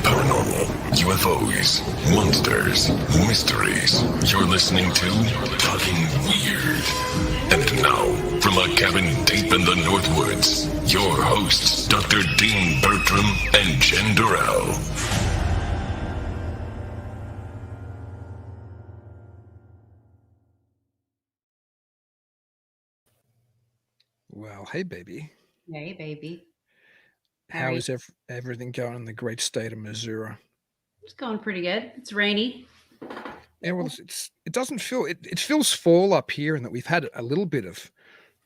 Paranormal, UFOs, monsters, mysteries. You're listening to Talking Weird. And now, from a cabin deep in the Northwoods, your hosts, Dr. Dean Bertram and Jen Durrell. Well, hey, baby. Hey, baby. How is everything going in the great state of Missouri? It's going pretty good. It's rainy. Yeah, well, it doesn't feel it feels fall up here, and that we've had a little bit of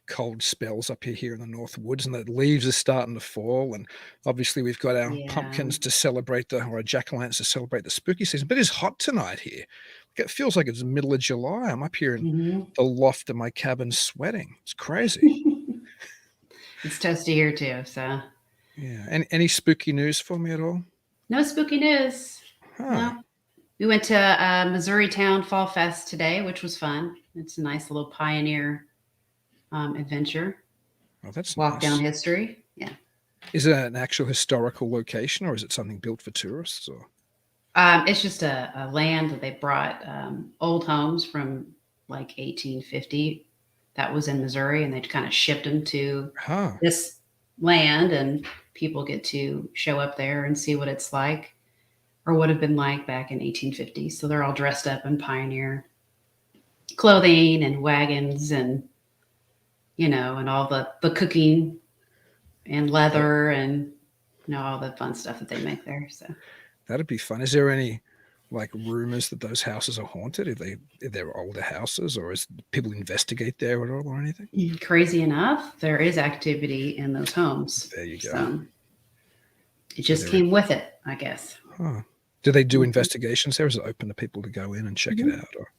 cold spells up here in the North Woods, and the leaves are starting to fall. And obviously, we've got our pumpkins to celebrate or our jack-o'-lanterns to celebrate the spooky season. But it's hot tonight here. It feels like it's the middle of July. I'm up here in the loft of my cabin sweating. It's crazy. It's toasty here too. So yeah. Any spooky news for me at all? No spooky news. Huh. No. We went to Missouri Town Fall Fest today, which was fun. It's a nice little pioneer adventure. Oh, that's walk nice. down history. Yeah. Is it an actual historical location, or is it something built for tourists? Or it's just a land that they brought old homes from like 1850 that was in Missouri, and they kind of shipped them to this land, and people get to show up there and see what it's like, or would have been like back in 1850. So they're all dressed up in pioneer clothing and wagons, and and all the cooking and leather and all the fun stuff that they make there. So that'd be fun. Is there any like rumors that those houses are haunted? If they're older houses, or is people investigate there at all or anything? Crazy enough, there is activity in those homes. There you go. So it just came with it, I guess. Huh. Do they do investigations there? Is it open to people to go in and check it out? Or?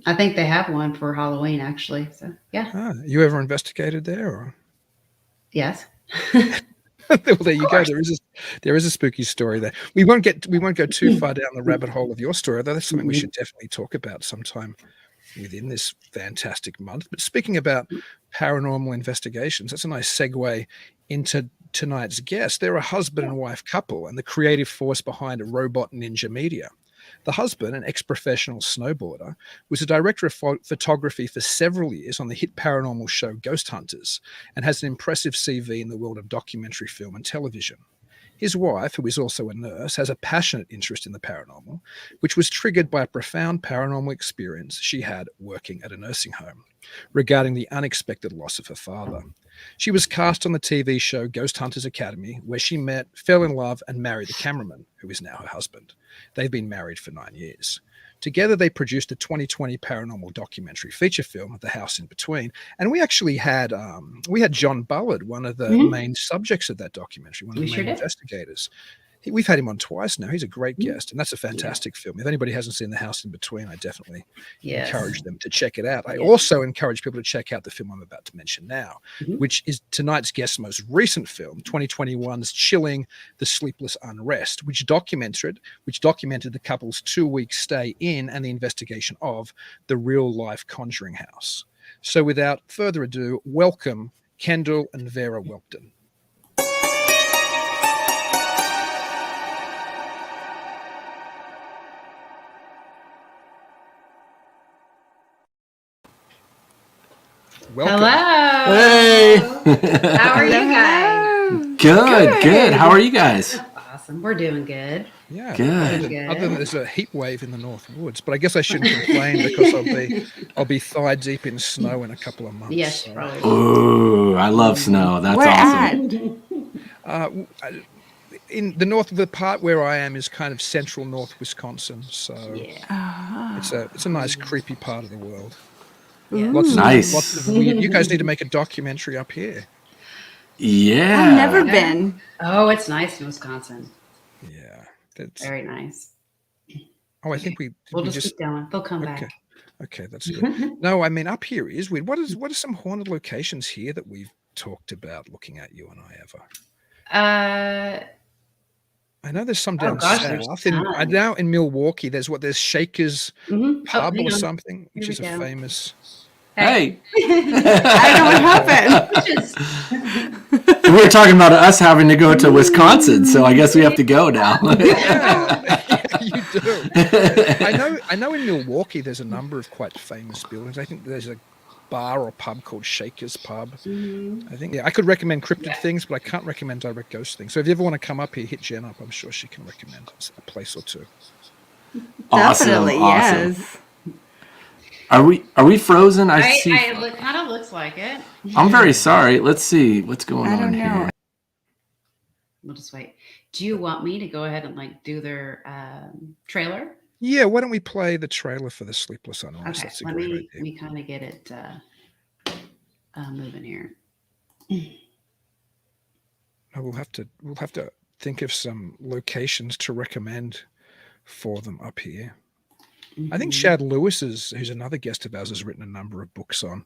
I think they have one for Halloween, actually. So yeah. You ever investigated there? Or? Yes. Well, there you go. There is a spooky story there. We won't go too far down the rabbit hole of your story, though. That's something we should definitely talk about sometime within this fantastic month. But speaking about paranormal investigations, that's a nice segue into tonight's guest. They're a husband and wife couple, and the creative force behind Robot Ninja Media. The husband, an ex-professional snowboarder, was a director of photography for several years on the hit paranormal show Ghost Hunters, and has an impressive CV in the world of documentary film and television. His wife, who is also a nurse, has a passionate interest in the paranormal, which was triggered by a profound paranormal experience she had working at a nursing home regarding the unexpected loss of her father. She was cast on the TV show Ghost Hunters Academy, where she met, fell in love, and married the cameraman, who is now her husband. They've been married for 9 years. Together, they produced a 2020 paranormal documentary feature film, The House in Between. And we actually had John Bullard, one of the main subjects of that documentary, one of the main investigators. We've had him on twice now. He's a great guest, and that's a fantastic film. If anybody hasn't seen The House in Between, I definitely encourage them to check it out. I also encourage people to check out the film I'm about to mention now, which is tonight's guest's most recent film, 2021's chilling The Sleepless Unrest, which documented the couple's 2-week stay in and the investigation of the real-life Conjuring house. So without further ado, welcome Kendall and Vera Whelpton. Welcome. Hello. Hey. How are you guys? Good. How are you guys? Awesome. We're doing good. Yeah. Good. Other than there's a heat wave in the North Woods, but I guess I shouldn't complain because I'll be thigh deep in snow in a couple of months. Yes, probably. Ooh, I love snow. That's awesome. In the north, the part where I am is kind of central North Wisconsin, so it's a nice creepy part of the world. Yeah. Nice. Lots of weird. You guys need to make a documentary up here. Yeah. I've never been. Oh, it's nice in Wisconsin. Yeah. That's Very nice. Oh, I think we'll just keep going. They'll come back. Okay, that's good. No, I mean up here is weird. What are some haunted locations here that we've talked about looking at, you and I ever? I know there's some down south. Now in Milwaukee, there's Shaker's Pub or something, which is a famous. Hey. I don't know what happened. We were talking about us having to go to Wisconsin, so I guess we have to go now. Yeah, you do. I know in Milwaukee there's a number of quite famous buildings. I think there's a bar or pub called Shaker's Pub. I think I could recommend cryptid things, but I can't recommend direct ghost things. So if you ever want to come up here, hit Jen up. I'm sure she can recommend a place or two. Definitely, awesome. Yes. Are we frozen? It kind of looks like it. I'm very sorry. Let's see what's going on here. We'll just wait. Do you want me to go ahead and do their trailer? Yeah, why don't we play the trailer for the Sleepless Unrest? Okay, That's a great idea. Let me kind of get it moving here. We'll have to think of some locations to recommend for them up here. I think Shad Lewis who's another guest of ours, has written a number of books on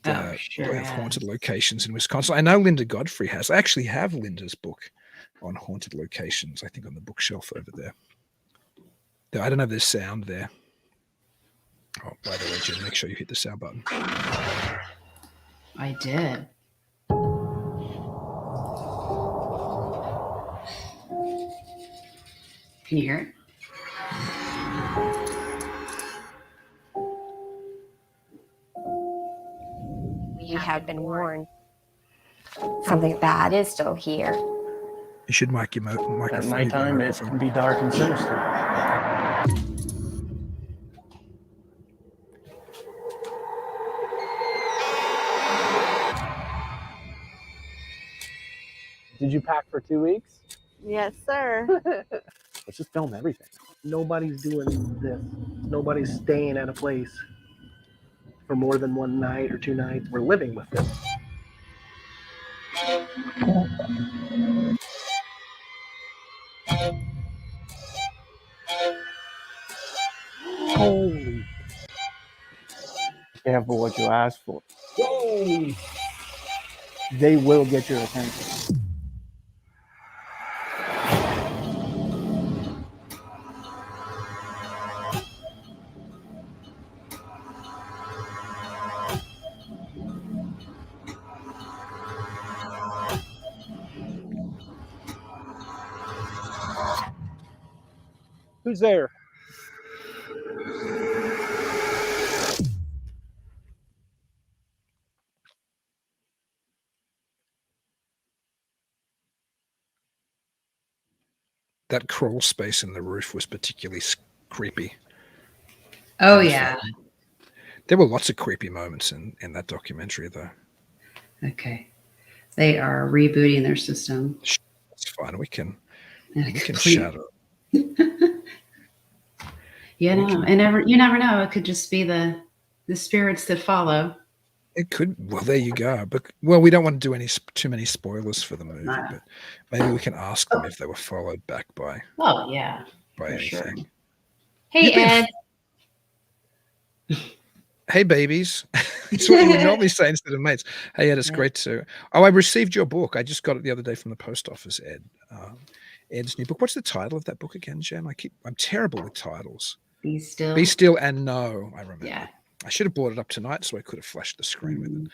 haunted locations in Wisconsin. I know Linda Godfrey has. I actually have Linda's book on haunted locations, I think, on the bookshelf over there. I don't know if there's sound there. Oh, by the way, Jen, make sure you hit the sound button. I did. Can you hear it? We have been warned. Something bad is still here. You should mic your microphone. At nighttime, it can be dark and sinister. Did you pack for 2 weeks? Yes, sir. Let's just film everything. Nobody's doing this. Nobody's staying at a place for more than 1 night or 2 nights. We're living with this. Holy. Careful what you ask for. Whoa. They will get your attention. Who's there? That crawl space in the roof was particularly creepy. Oh, yeah. There were lots of creepy moments in that documentary, though. Okay. They are rebooting their system. It's fine. We can shadow. You never know. It could just be the spirits that follow. It could. Well, there you go. But we don't want to do too many spoilers for the movie. But maybe we can ask them if they were followed back by. Oh yeah, by anything. Sure. Hey Ed. Hey babies. It's what you would normally say instead of mates. Hey Ed, it's great to. Oh, I received your book. I just got it the other day from the post office. Ed. Ed's new book. What's the title of that book again, Jen? I'm terrible with titles. Be Still. Be Still and No. I remember. Yeah. I should have brought it up tonight so I could have flashed the screen with it.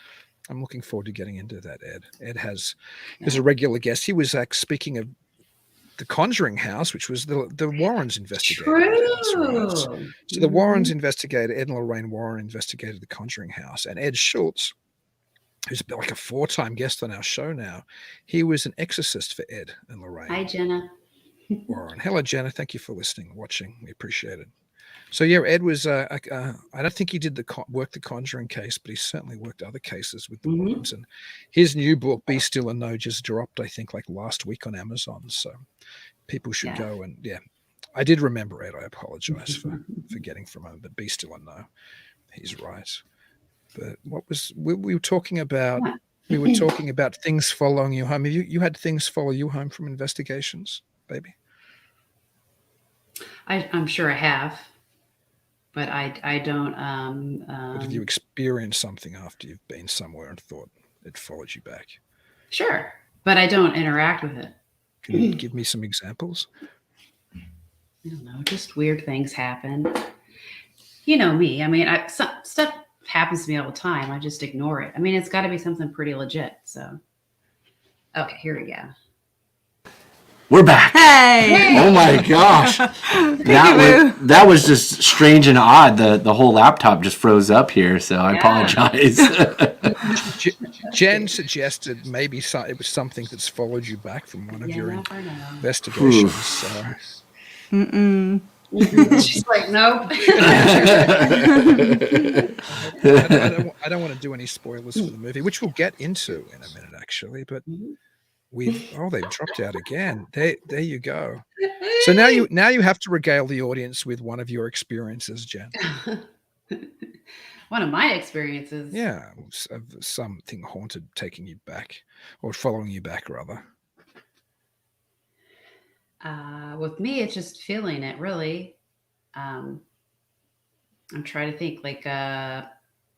I'm looking forward to getting into that, Ed. Ed is a regular guest. He was speaking of the Conjuring house, which was the Warrens investigated. True. Right? So the Warrens investigated, Ed and Lorraine Warren investigated the Conjuring house. And Ed Schultz, who's been like a 4-time guest on our show now, he was an exorcist for Ed and Lorraine. Hi, Jenna. Warren. Hello, Jenna. Thank you for listening, watching. We appreciate it. So yeah, Ed was. I don't think he did work the Conjuring case, but he certainly worked other cases with the Warrens. And his new book, Be Still and No, just dropped. I think like last week on Amazon. So people should go and I did remember Ed. I apologize for forgetting from him, but Be Still and No, he's right. But what was we were talking about? We were talking about things following you home. You had things follow you home from investigations, baby? I'm sure I have. But I don't. But have you experienced something after you've been somewhere and thought it followed you back? Sure, but I don't interact with it. Can you give me some examples? I don't know. Just weird things happen. You know me. I mean, stuff happens to me all the time. I just ignore it. I mean, it's got to be something pretty legit. So. Okay, here we go. We're back. Hey. Oh my gosh. That was just strange and odd. The whole laptop just froze up here, so I apologize. Jen suggested maybe it was something that's followed you back from one of your investigations. So. She's like, nope. I don't want to do any spoilers for the movie, which we'll get into in a minute, actually. But they've dropped out again. There you go. So now you have to regale the audience with one of your experiences, Jen. One of my experiences. Yeah, of something haunted taking you back, or following you back, rather. With me, it's just feeling it, really. I'm trying to think, like, wait a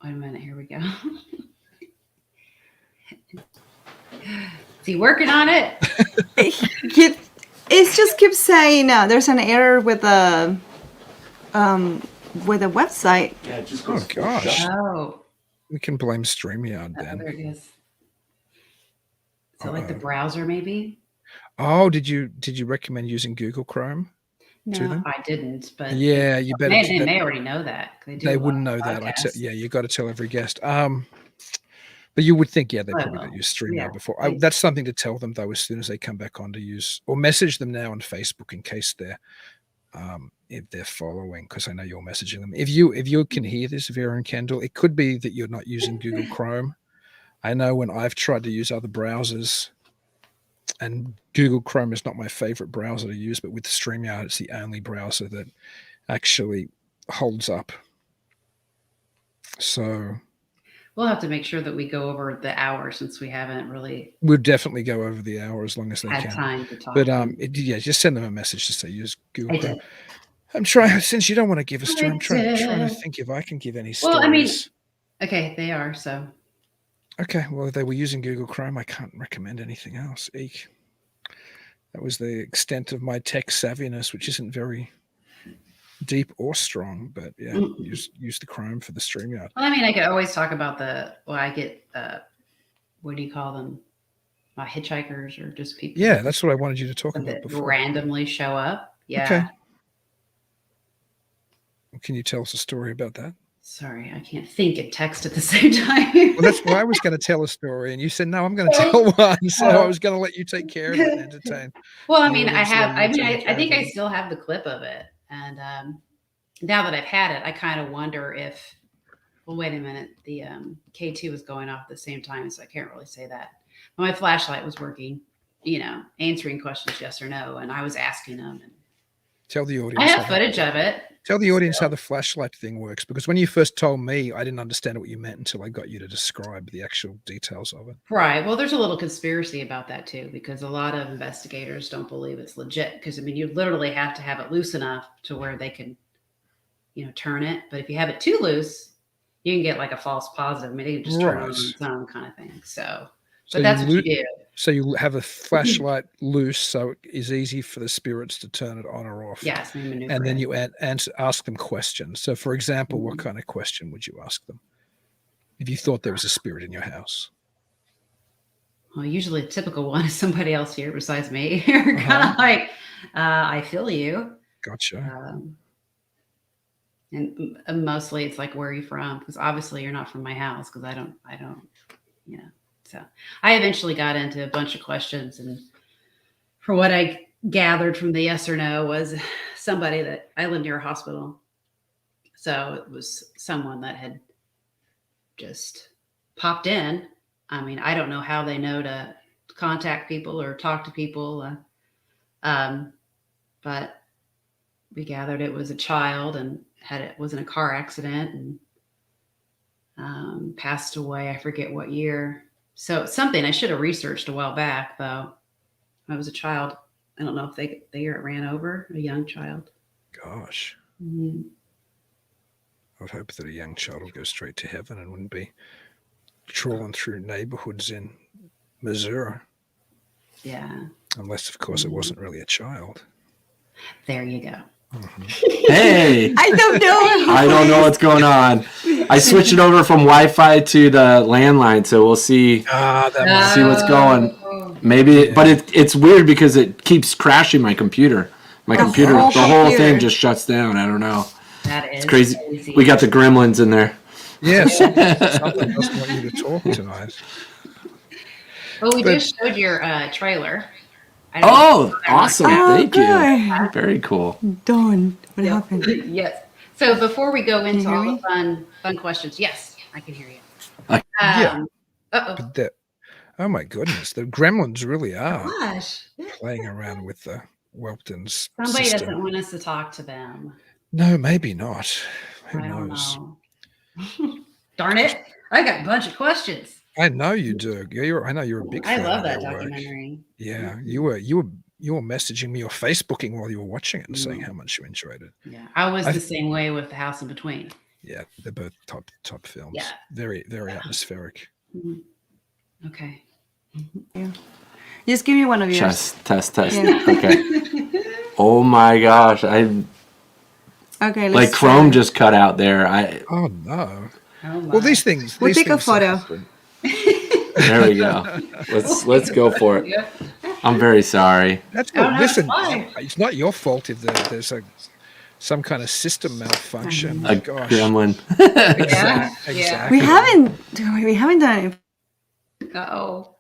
minute, here we go. Is he working on it? It just keeps saying there's an error with the website. Yeah, it just goes, oh gosh. Oh. We can blame StreamYard then. There it is. So like the browser, maybe? Oh, did you recommend using Google Chrome? No, I didn't. But yeah, you better. They may already know that. They wouldn't know that. You got to tell every guest. But you would think, they probably don't use StreamYard before. That's something to tell them though, as soon as they come back on, to use, or message them now on Facebook in case they're if they're following, because I know you're messaging them. If you can hear this, Vera and Kendall, it could be that you're not using Google Chrome. I know when I've tried to use other browsers. And Google Chrome is not my favorite browser to use, but with StreamYard, it's the only browser that actually holds up. So we'll have to make sure that we go over the hour, since we haven't really. We'll definitely go over the hour as long as they can. Time to talk. But just send them a message to say use Google Chrome. I'm trying, since you don't want to give a story, I'm trying to think if I can give any stories. Well, I mean, okay, they are so. Okay, well, if they were using Google Chrome, I can't recommend anything else. Eek. That was the extent of my tech savviness, which isn't very deep or strong, but use the Chrome for the StreamYard. Well, I mean, I could always talk about I get, what do you call them? Hitchhikers, or just people. Yeah, that's what I wanted you to talk about before. Randomly show up. Yeah. Okay. Can you tell us a story about that? Sorry, I can't think and text at the same time. Well, that's why I was going to tell a story, and you said, no, I'm going to tell one. So I was going to let you take care of it and entertain. Well, I mean, I think I still have the clip of it. And now that I've had it, I kind of wonder if, well, wait a minute, the K2 was going off at the same time, so I can't really say that. But my flashlight was working, answering questions yes or no, and I was asking them. And tell the audience. I have footage of it. Tell the audience how the flashlight thing works, because when you first told me, I didn't understand what you meant until I got you to describe the actual details of it. Right. Well, there's a little conspiracy about that too, because a lot of investigators don't believe it's legit. Because I mean, you literally have to have it loose enough to where they can, turn it. But if you have it too loose, you can get like a false positive. I mean, they can just turn it on its own kind of thing. So that's what you do. So you have a flashlight loose, so it is easy for the spirits to turn it on or off. Yes, and then you ask them questions. So, for example, what kind of question would you ask them if you thought there was a spirit in your house? Well, usually a typical one is somebody else here besides me. You're kind of like, I feel you. Gotcha. And mostly it's like, where are you from? Because obviously you're not from my house, because I don't. So I eventually got into a bunch of questions, and for what I gathered from the yes or no was somebody that I live near a hospital. So it was someone that had just popped in. I mean, I don't know how they know to contact people or talk to people. But we gathered it was a child and was in a car accident and passed away. I forget what year. So it's something I should have researched a while back, though. I was a child. I don't know if they ran over a young child. Gosh. Mm-hmm. I would hope that a young child will go straight to heaven and wouldn't be trawling through neighborhoods in Missouri. Yeah. Unless, of course, it wasn't really a child. There you go. Mm-hmm. Hey. I don't know. I don't know what's going on. I switched it over from Wi-Fi to the landline, so we'll see. See what's going. Maybe, but it's weird because it keeps crashing my computer. My computer, the whole thing just shuts down. I don't know. That is it's crazy. We got the gremlins in there. Yes, someone doesn't want you to talk tonight. Well, we just showed your trailer. Awesome. Thank good. you. Very cool. Dawn, what happened? Yes. So before we go into all the fun questions, yes, I can hear you. Yeah. But oh my goodness, the gremlins really are playing around with the Whelpton's Somebody system. doesn't want us to talk to them. No, maybe not. Who I don't knows? know. Darn it. I got a bunch of questions. I know you do. I know you're a big fan. I love that of their documentary. Work. Yeah, you were messaging me or Facebooking while you were watching it and saying how much you enjoyed it. Yeah, I was the same way with The House in Between. Yeah, they're both top films. Yeah, very atmospheric. Okay. Yeah. Just give me one of yours. Test. Yeah. Okay. Oh my gosh, okay. Like Chrome just cut out there. Oh no. Well, these things. We'll take a photo. There we go. Let's go for it. Yeah. I'm very sorry. That's good. Listen, it's not your fault if there's some kind of system malfunction. Gosh. Gremlin. Exactly. We haven't done it. Uh-oh.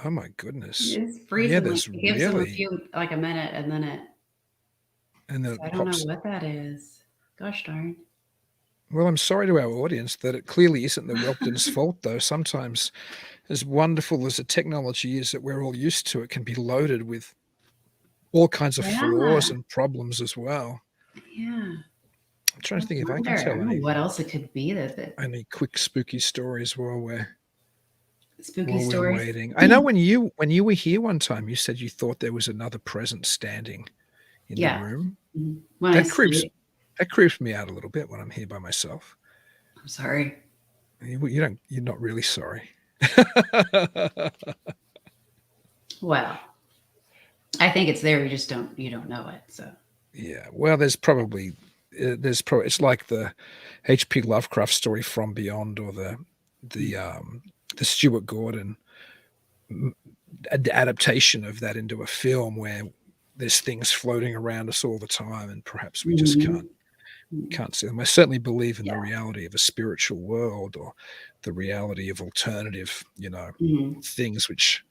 Oh my goodness. It's freezing. Yeah, it gives them a few, like a minute, and then it I don't know what that is. Gosh darn. Well, I'm sorry to our audience that it clearly isn't the Whelpton's fault, though. Sometimes, as wonderful as the technology is that we're all used to, it can be loaded with all kinds of flaws and problems as well. Yeah. I'm trying to think if I can tell any. What else it could be any quick spooky stories while we're waiting. I know when you were here one time, you said you thought there was another presence standing in the room. Mm-hmm. That creeps me out a little bit when I'm here by myself. I'm sorry. You're not really sorry. Well, I think it's there. You don't know it. So yeah. Well, it's like the H.P. Lovecraft story From Beyond, or the Stuart Gordon adaptation of that into a film where there's things floating around us all the time, and perhaps we just can't see them. I certainly believe in the reality of a spiritual world, or the reality of alternative, things which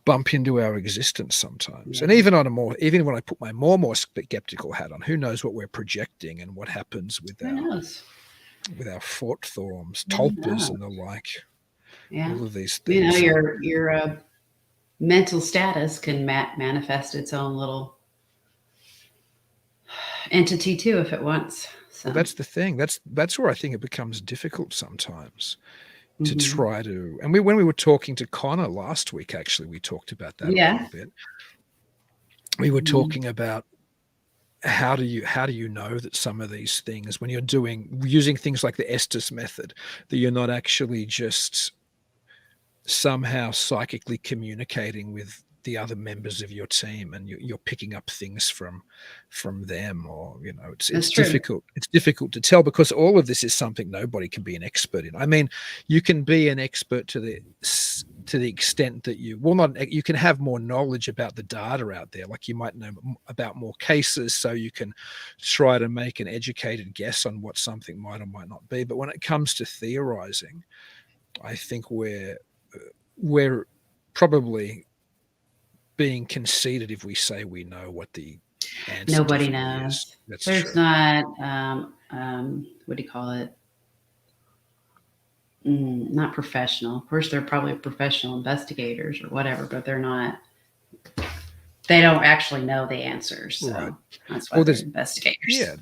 bump into our existence sometimes. And even when I put my more skeptical hat on, who knows what we're projecting and what happens with our thought forms, tulpas and the like. Yeah. All of these things. Your mental status can manifest its own little entity too if it wants. So. Well, that's the thing. That's where I think it becomes difficult sometimes to try to. And when we were talking to Connor last week, actually, we talked about that a little bit. We were talking about how do you know that some of these things, when you're using things like the Estes method, that you're not actually just somehow psychically communicating with the other members of your team, and you're picking up things from them, or it's difficult. It's difficult to tell, because all of this is something nobody can be an expert in. I mean, you can be an expert to the extent that you can have more knowledge about the data out there, like you might know about more cases, so you can try to make an educated guess on what something might or might not be. But when it comes to theorizing, I think we're probably being conceited if we say we know what the answer. Nobody knows. There's not what do you call it? Not professional. Of course, they're probably professional investigators or whatever, but they're not. They don't actually know the answers. So that's why they're investigators. Yeah,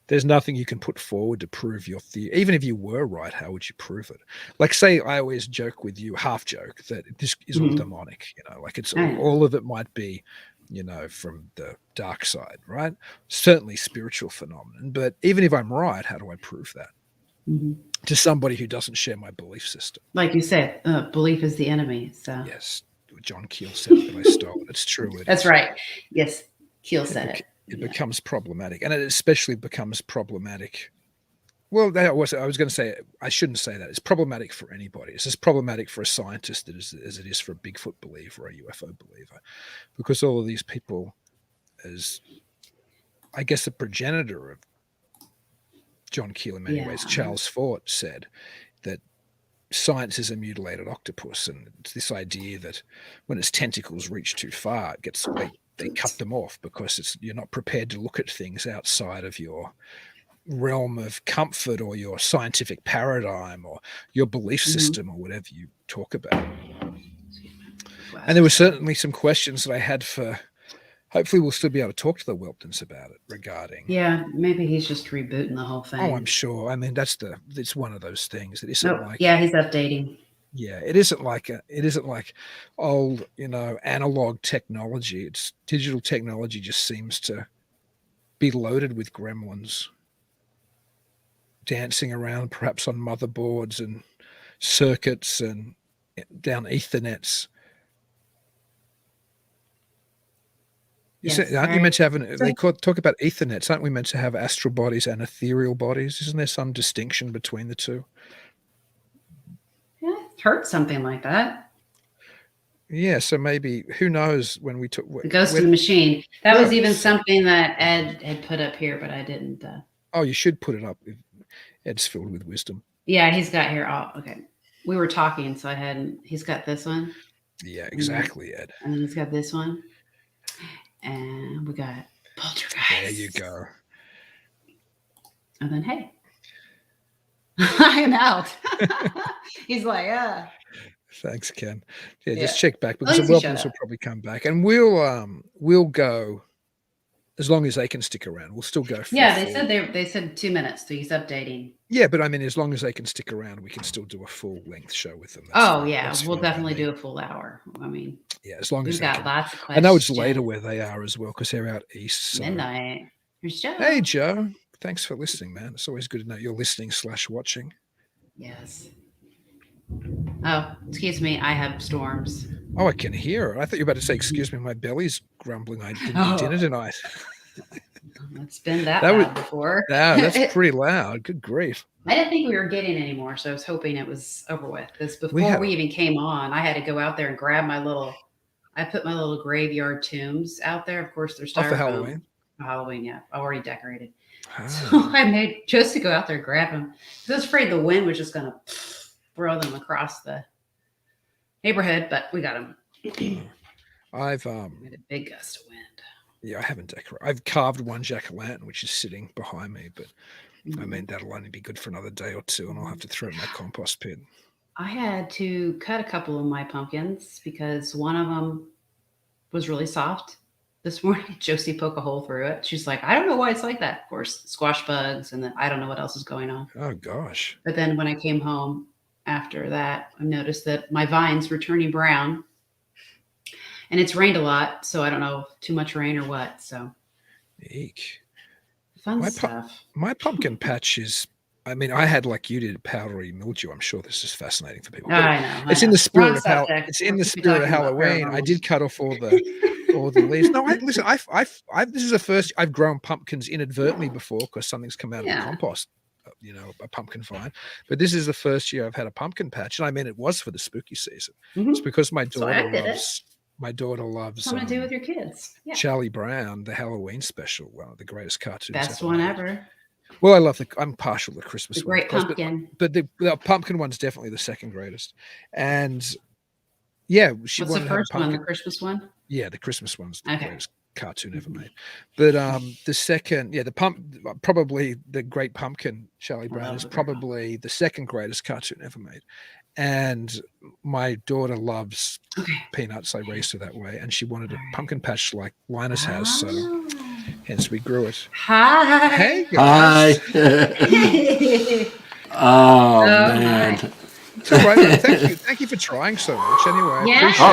there's nothing you can put forward to prove your theory. Even if you were right, how would you prove it? Like, say, I always joke with you, half joke, that this is all demonic. Like it's all of it might be, from the dark side, right? Certainly spiritual phenomenon. But even if I'm right, how do I prove that to somebody who doesn't share my belief system? Like you said, belief is the enemy. So yes, John Keel said it, but I stole it. It's true. That's right. Yes, Keel said it. It becomes problematic, and it especially becomes problematic Well, I was going to say, I shouldn't say that. It's problematic for anybody. It's as problematic for a scientist as it is for a Bigfoot believer or a UFO believer, because all of these people, as I guess the progenitor of John Keel in many ways, Charles Fort, said that science is a mutilated octopus, and it's this idea that when its tentacles reach too far, it gets they cut them off because you're not prepared to look at things outside of your realm of comfort or your scientific paradigm or your belief system or whatever you talk about. And there were certainly some questions that I had for. Hopefully, we'll still be able to talk to the Whelptons about it regarding. Yeah, maybe he's just rebooting the whole thing. Oh, I'm sure. I mean, it's one of those things that isn't like. Yeah, he's updating. Yeah, it isn't like old, analog technology. It's digital technology just seems to be loaded with gremlins dancing around, perhaps on motherboards and circuits and down Ethernets. Aren't you meant to have they talk about Ethernets? Aren't we meant to have astral bodies and ethereal bodies? Isn't there some distinction between the two? Yeah, I've heard something like that. Yeah, so maybe, who knows when we took... The Ghost in the Machine. That was even something that Ed had put up here, but I didn't... Oh, you should put it up. Ed's filled with wisdom. Yeah, he's got here... Oh, okay. We were talking, so I hadn't... He's got this one. Yeah, exactly, Ed. And then he's got this one. And we got Poltergeist. There you go. And then, hey, I am out. He's like, Thanks, Ken. Yeah, just check back because the Whelptons will probably come back, and we'll go as long as they can stick around. We'll still go. They said 2 minutes, so he's updating. Yeah, but I mean, as long as they can stick around, we can still do a full length show with them. We'll definitely do a full hour. I mean, yeah, as long as we've got lots of questions. I know it's later where they are as well because they're out east. So. Midnight. Here's Joe. Hey, Joe. Thanks for listening, man. It's always good to know you're listening / watching. Yes. Oh, excuse me. I have storms. Oh, I can hear it. I thought you were about to say, excuse me, my belly's grumbling. I didn't eat dinner tonight. It's been that loud before. Yeah, that's pretty loud. Good grief. I didn't think we were getting any more, so I was hoping it was over with. Because before we even came on, I had to go out there and grab I put my little graveyard tombs out there. Of course, they're styrofoam. For Halloween? Halloween, yeah. Already decorated. So I made just to go out there and grab them. I was afraid the wind was just going to throw them across the neighborhood, but we got them. I've we had a big gust of wind. Yeah, I haven't decorated. I've carved one jack-o'-lantern, which is sitting behind me, but I mean, that'll only be good for another day or two, and I'll have to throw it in my compost pit. I had to cut a couple of my pumpkins because one of them was really soft. This morning, Josie poked a hole through it. She's like, I don't know why it's like that. Of course, squash bugs, and then I don't know what else is going on. Oh, gosh. But then when I came home after that, I noticed that my vines were turning brown. And it's rained a lot, so I don't know if too much rain or what. So, eek. Fun stuff. My pumpkin patch is, I mean, I had like you did powdery mildew. I'm sure this is fascinating for people. I know. It's in the spirit of It's in the spirit of Halloween. I did cut off all the leaves. No, listen. This is the first I've grown pumpkins inadvertently before because something's come out of the compost. A pumpkin vine. But this is the first year I've had a pumpkin patch, and I mean, it was for the spooky season. Mm-hmm. It's because my daughter loves. My daughter loves something to do with your kids. Yeah. Charlie Brown, the Halloween special, one of the greatest cartoons. Best one ever. Well, I'm partial to Christmas. The Great Pumpkin. But the pumpkin one's definitely the second greatest. And yeah, what's the first one? The Christmas one? Yeah, the Christmas one's the greatest cartoon ever made. But the second, probably the Great Pumpkin, Charlie Brown, is probably the second greatest cartoon ever made. And my daughter loves peanuts. I raised her that way. And she wanted a pumpkin patch like Linus has. So hence we grew it. Hi. Hey, guys. Hi. Oh, man. It's all right. Thank you for trying so much. Anyway,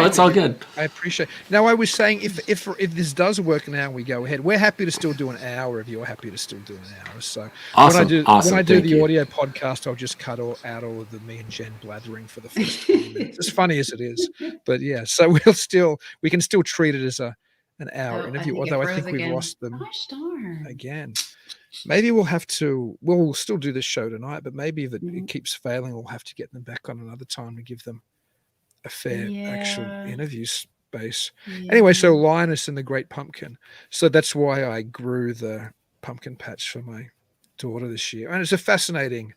it's all good. I appreciate. Now, I was saying, if this does work now, we go ahead. We're happy to still do an hour if you're happy to still do an hour. So awesome. When I do the audio podcast, I'll just cut out all of the me and Jen blathering for the first 20 minutes. As funny as it is, but yeah. So we can still treat it as an hour Oh, I interview, think it although I froze think we again. lost them Gosh darn. again. Maybe we'll still do this show tonight, but maybe if it keeps failing, we'll have to get them back on another time to give them a fair actual interview space. Anyway, so Linus and the Great Pumpkin. So that's why I grew the pumpkin patch for my daughter this year. And it's a fascinating,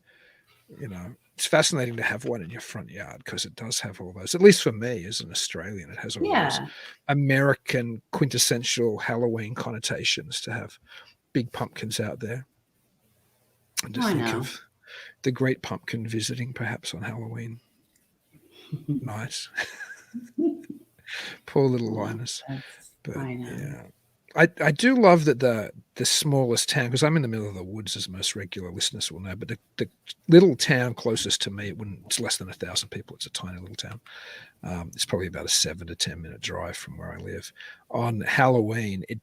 it's fascinating to have one in your front yard because it does have all those, at least for me as an Australian, it has all those American quintessential Halloween connotations to have big pumpkins out there. And to think of the Great Pumpkin visiting perhaps on Halloween. Nice. Poor little Linus. But I know. yeah. I do love that the smallest town, because I'm in the middle of the woods, as most regular listeners will know, but the little town closest to me, it's less than 1,000 people. It's a tiny little town. It's probably about a 7 to 10 minute drive from where I live. On Halloween, it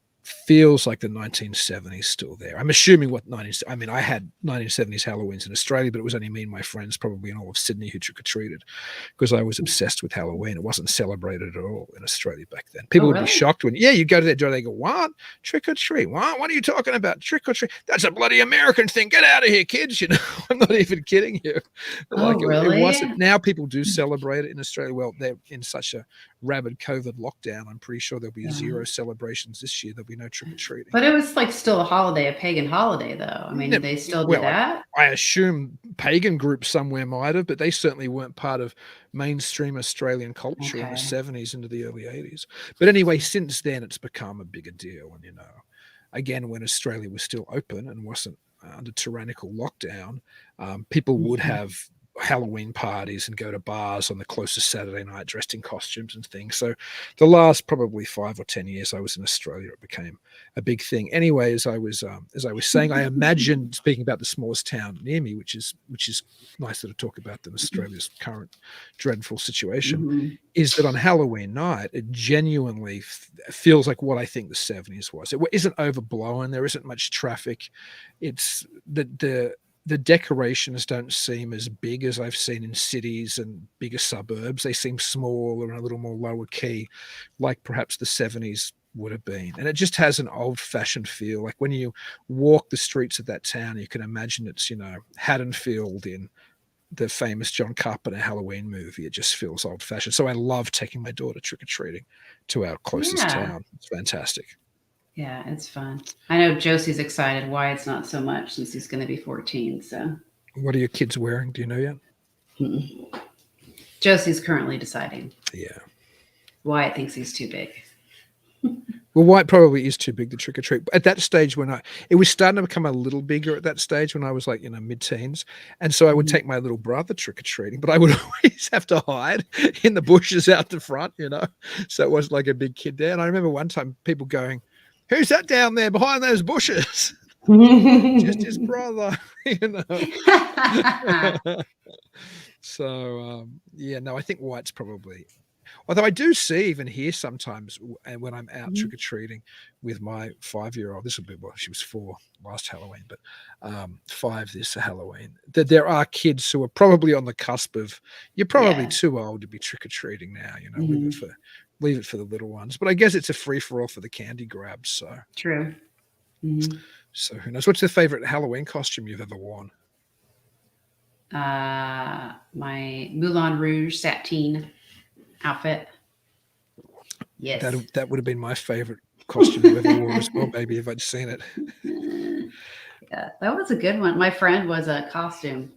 feels like the 1970s still there. I'm assuming I had 1970s Halloweens in Australia, but it was only me and my friends probably in all of Sydney who trick-or-treated because I was obsessed with Halloween. It wasn't celebrated at all in Australia back then. People would be shocked when, you go to their door, they go, what? Trick-or-treat? What are you talking about? Trick-or-treat? That's a bloody American thing. Get out of here, kids. I'm not even kidding you. Really? It wasn't. Now people do celebrate it in Australia. Well, they're in such a rabid COVID lockdown. I'm pretty sure there'll be zero celebrations this year. There'll be no trick-or-treating. But it was like still a holiday, a pagan holiday, though. I mean, did they still do that? I assume pagan groups somewhere might have, but they certainly weren't part of mainstream Australian culture in the 70s into the early 80s. But anyway, since then, it's become a bigger deal. And, again, when Australia was still open and wasn't under tyrannical lockdown, people would have Halloween parties and go to bars on the closest Saturday night dressed in costumes and things. So the last probably 5 or 10 years I was in Australia, it became a big thing. Anyway, as I was saying, I imagine, speaking about the smallest town near me, which is nice to talk about than Australia's current dreadful situation, is that on Halloween night, it genuinely feels like what I think the 70s was. It isn't overblown. There isn't much traffic. It's the decorations don't seem as big as I've seen in cities and bigger suburbs. They seem smaller and a little more lower key, like perhaps the 70s would have been. And it just has an old-fashioned feel. Like when you walk the streets of that town, you can imagine it's, Haddonfield in the famous John Carpenter Halloween movie. It just feels old-fashioned. So I love taking my daughter trick-or-treating to our closest town. It's fantastic. Yeah, it's fun. I know Josie's excited. Wyatt's not so much since he's going to be 14. So, what are your kids wearing? Do you know yet? Josie's currently deciding. Yeah. Wyatt thinks he's too big. Well, Wyatt probably is too big to trick or treat. At that stage, it was starting to become a little bigger at that stage when I was mid-teens. And so I would take my little brother trick or treating, but I would always have to hide in the bushes out the front, So it was like a big kid there. And I remember one time people going, "Who's that down there behind those bushes?" Just his brother, So, I think Wyatt's probably, although I do see even here sometimes when I'm out trick-or-treating with my 5-year-old, she was 4 last Halloween, but 5 this Halloween, that there are kids who are probably on the cusp of, you're probably too old to be trick-or-treating now, leave it for the little ones. But I guess it's a free-for-all for the candy grabs. So True. So who knows? What's the favorite Halloween costume you've ever worn? My Moulin Rouge sateen outfit. Yes. That would have been my favorite costume you ever wore as well, maybe, if I'd seen it. Yeah, that was a good one. My friend was a costume,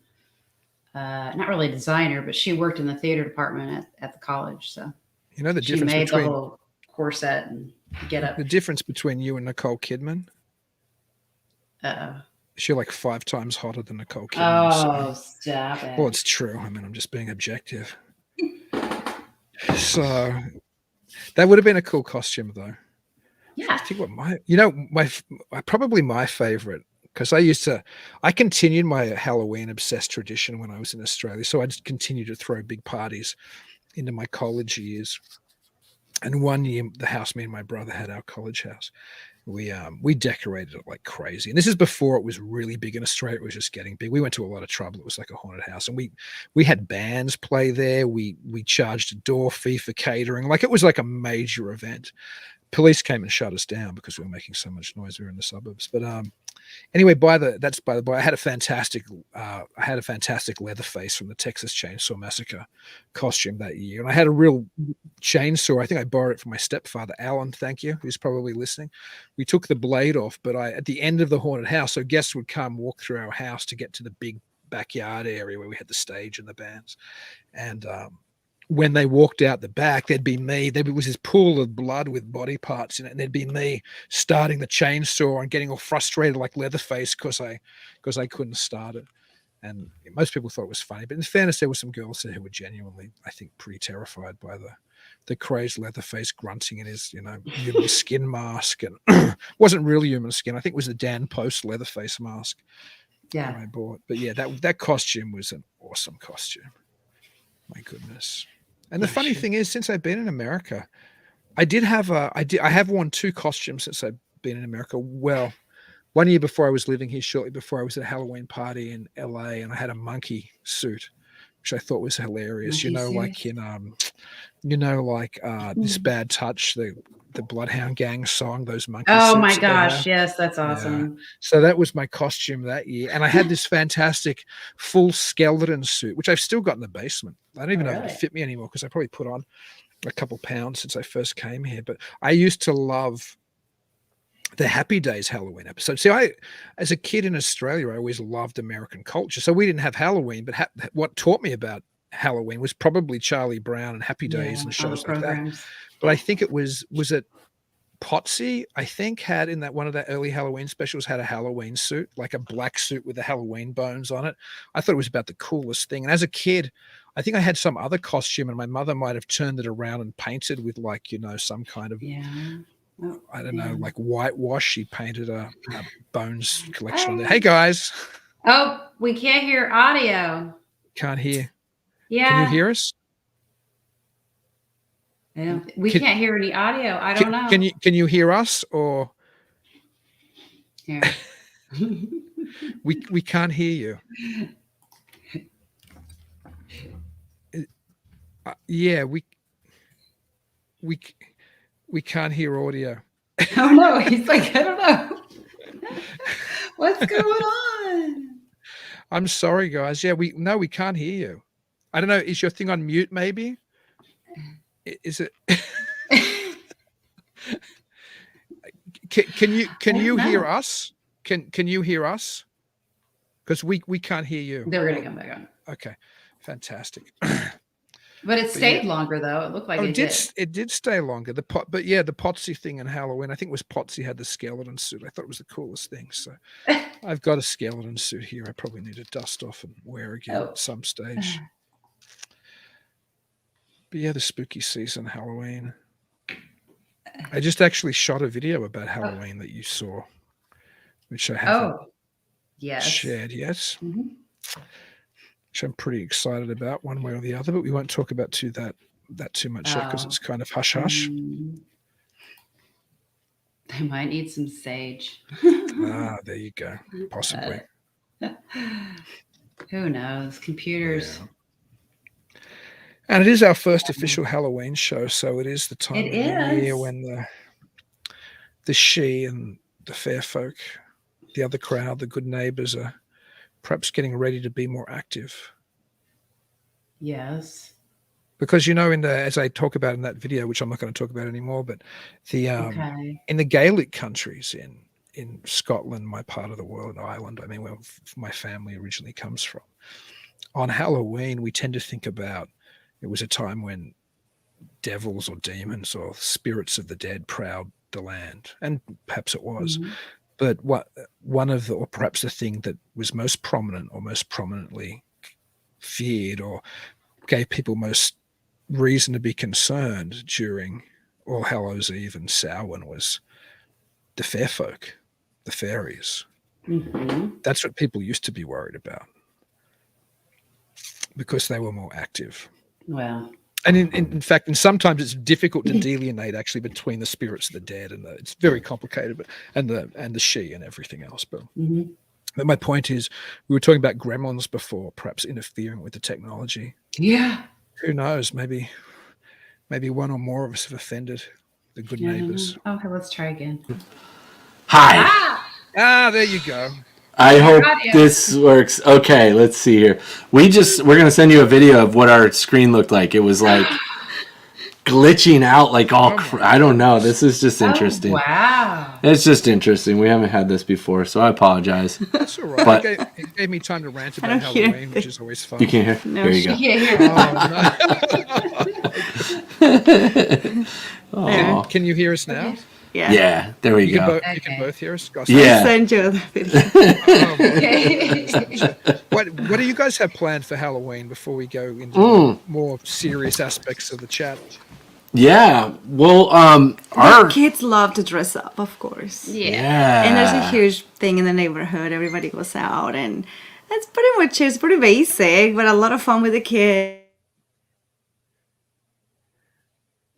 not really a designer, but she worked in the theater department at the college. So the difference she made between the whole corset and get up. The difference between you and Nicole Kidman. She's like 5 times hotter than Nicole Kidman. Oh, stop it. Well, it's true. I mean, I'm just being objective. So that would have been a cool costume, though. Yeah. I think probably my favorite, because I continued my Halloween obsessed tradition when I was in Australia. So I just continued to throw big parties into my college years. And one year, the house me and my brother had, our college house, we decorated it like crazy. And this is before it was really big in Australia. It was just getting big. We went to a lot of trouble. It was like a haunted house. And we had bands play there. We charged a door fee for catering. Like it was like a major event. Police came and shut us down because we were making so much noise. We were in the suburbs. But anyway, that's by the by. I had a fantastic Leatherface from the Texas Chainsaw Massacre costume that year, and I had a real chainsaw. I think I borrowed it from my stepfather, Alan. Thank you, who's probably listening. We took the blade off, but at the end of the haunted house, so guests would come walk through our house to get to the big backyard area where we had the stage and the bands, and when they walked out the back, there'd be me. There was this pool of blood with body parts in it, and there'd be me starting the chainsaw and getting all frustrated like Leatherface because I couldn't start it. And most people thought it was funny, but in fairness, there were some girls there who were genuinely, I think, pretty terrified by the crazed Leatherface grunting in his, human skin mask, and wasn't real human skin. I think it was the Dan Post Leatherface mask that I bought. But yeah, that costume was an awesome costume. My goodness. And the funny thing is, since I've been in America, I have worn 2 costumes since I've been in America. Well, one year before I was living here, shortly before I was at a Halloween party in LA, and I had a monkey suit, which I thought was hilarious. Like in This Bad Touch, the Bloodhound Gang song, those monkey suits. Oh my gosh, yes, that's awesome. Yeah. So that was my costume that year. And I had this fantastic full skeleton suit, which I've still got in the basement. I don't even know if it fit me anymore because I probably put on a couple pounds since I first came here. But I used to love the Happy Days Halloween episode. See, as a kid in Australia, I always loved American culture. So we didn't have Halloween, but what taught me about Halloween was probably Charlie Brown and Happy Days and shows like that. But I think it was it Potsy, I think, had in that one of the early Halloween specials had a Halloween suit, like a black suit with the Halloween bones on it. I thought it was about the coolest thing. And as a kid, I think I had some other costume, and my mother might have turned it around and painted with some kind of I don't know, like whitewash. She painted a bones collection on there. Hey guys. Oh, we can't hear audio. Can't hear. Yeah. Can you hear us? We can't hear any audio. I don't know. Can you hear us or? Here. we can't hear you. Yeah, we can't hear audio. Oh no, he's like, I don't know. What's going on? I'm sorry, guys. Yeah, we can't hear you. I don't know. Is your thing on mute? Maybe. Is it? Can you hear us? Can you hear us? Because we can't hear you. They're gonna come back on. Okay, fantastic. But it stayed longer though. It looked like it did. It did stay longer. The Potsy thing in Halloween. I think it was Potsy had the skeleton suit. I thought it was the coolest thing. So I've got a skeleton suit here. I probably need to dust off and wear again at some stage. But yeah, the spooky season, Halloween. I just actually shot a video about Halloween that you saw, which I haven't shared yet. Mm-hmm. Which I'm pretty excited about one way or the other, but we won't talk about that too much yet because it's kind of hush-hush. I might need some sage. There you go. Possibly. Who knows? Computers. Yeah. And it is our first official Halloween show, so it is the time of the year when the she and the fair folk, the other crowd, the good neighbors are perhaps getting ready to be more active. Yes. Because, as I talk about in that video, which I'm not going to talk about anymore, but in the Gaelic countries in Scotland, my part of the world, Ireland, I mean, where my family originally comes from, on Halloween, we tend to think about it was a time when devils or demons or spirits of the dead prowled the land, and perhaps it was. Mm-hmm. But perhaps the thing that was most prominent or most prominently feared or gave people most reason to be concerned during All Hallows Eve and Samhain was the fair folk, the fairies. Mm-hmm. That's what people used to be worried about because they were more active. Well, And in fact, and sometimes it's difficult to delineate actually between the spirits of the dead, and it's very complicated. But and the she and everything else. But my point is, we were talking about gremlins before, perhaps interfering with the technology. Yeah. Who knows? Maybe one or more of us have offended the good neighbors. Okay, let's try again. Hi. There you go. I hope this works. Okay, let's see here. We're gonna send you a video of what our screen looked like. It was like glitching out, like I don't know. This is just interesting. Oh, wow. It's just interesting. We haven't had this before, so I apologize. That's all right. But it gave me time to rant about Halloween, which is always fun. You can't hear? No, There you go. Can you hear us now? Yeah. There we go. You can both hear us? Yeah. I'll send you the video. What do you guys have planned for Halloween before we go into more serious aspects of the chat? Yeah. Well, our kids love to dress up, of course. Yeah. And there's a huge thing in the neighborhood. Everybody goes out, and that's pretty much it. It's pretty basic, but a lot of fun with the kids.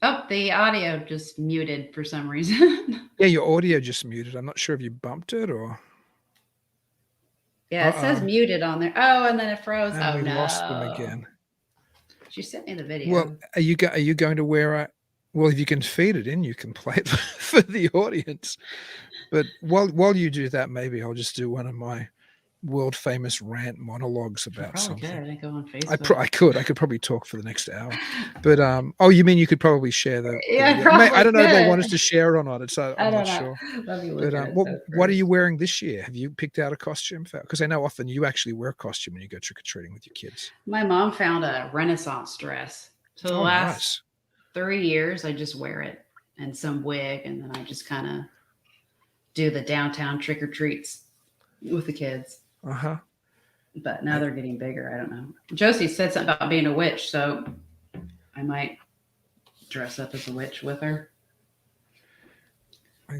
Oh, the audio just muted for some reason. Yeah, your audio just muted. I'm not sure if you bumped it or. Yeah, it says muted on there. Oh, and then it froze. And we no. lost them again. She sent me the video. Well, are you going to wear well, if you can feed it in, you can play it for the audience. But while you do that, maybe I'll just do one of my world famous rant monologues about something. I go on Facebook. I could probably talk for the next hour. But you mean you could probably share that? Yeah, I don't know if I want us to share it or not. I'm not sure. But what are you wearing this year? Have you picked out a costume? Because I know often you actually wear a costume when you go trick or treating with your kids. My mom found a Renaissance dress. So the last 3 years, I just wear it and some wig, and then I just kind of do the downtown trick or treats with the kids. But now they're getting bigger. I don't know. Josie said something about being a witch, so I might dress up as a witch with her. I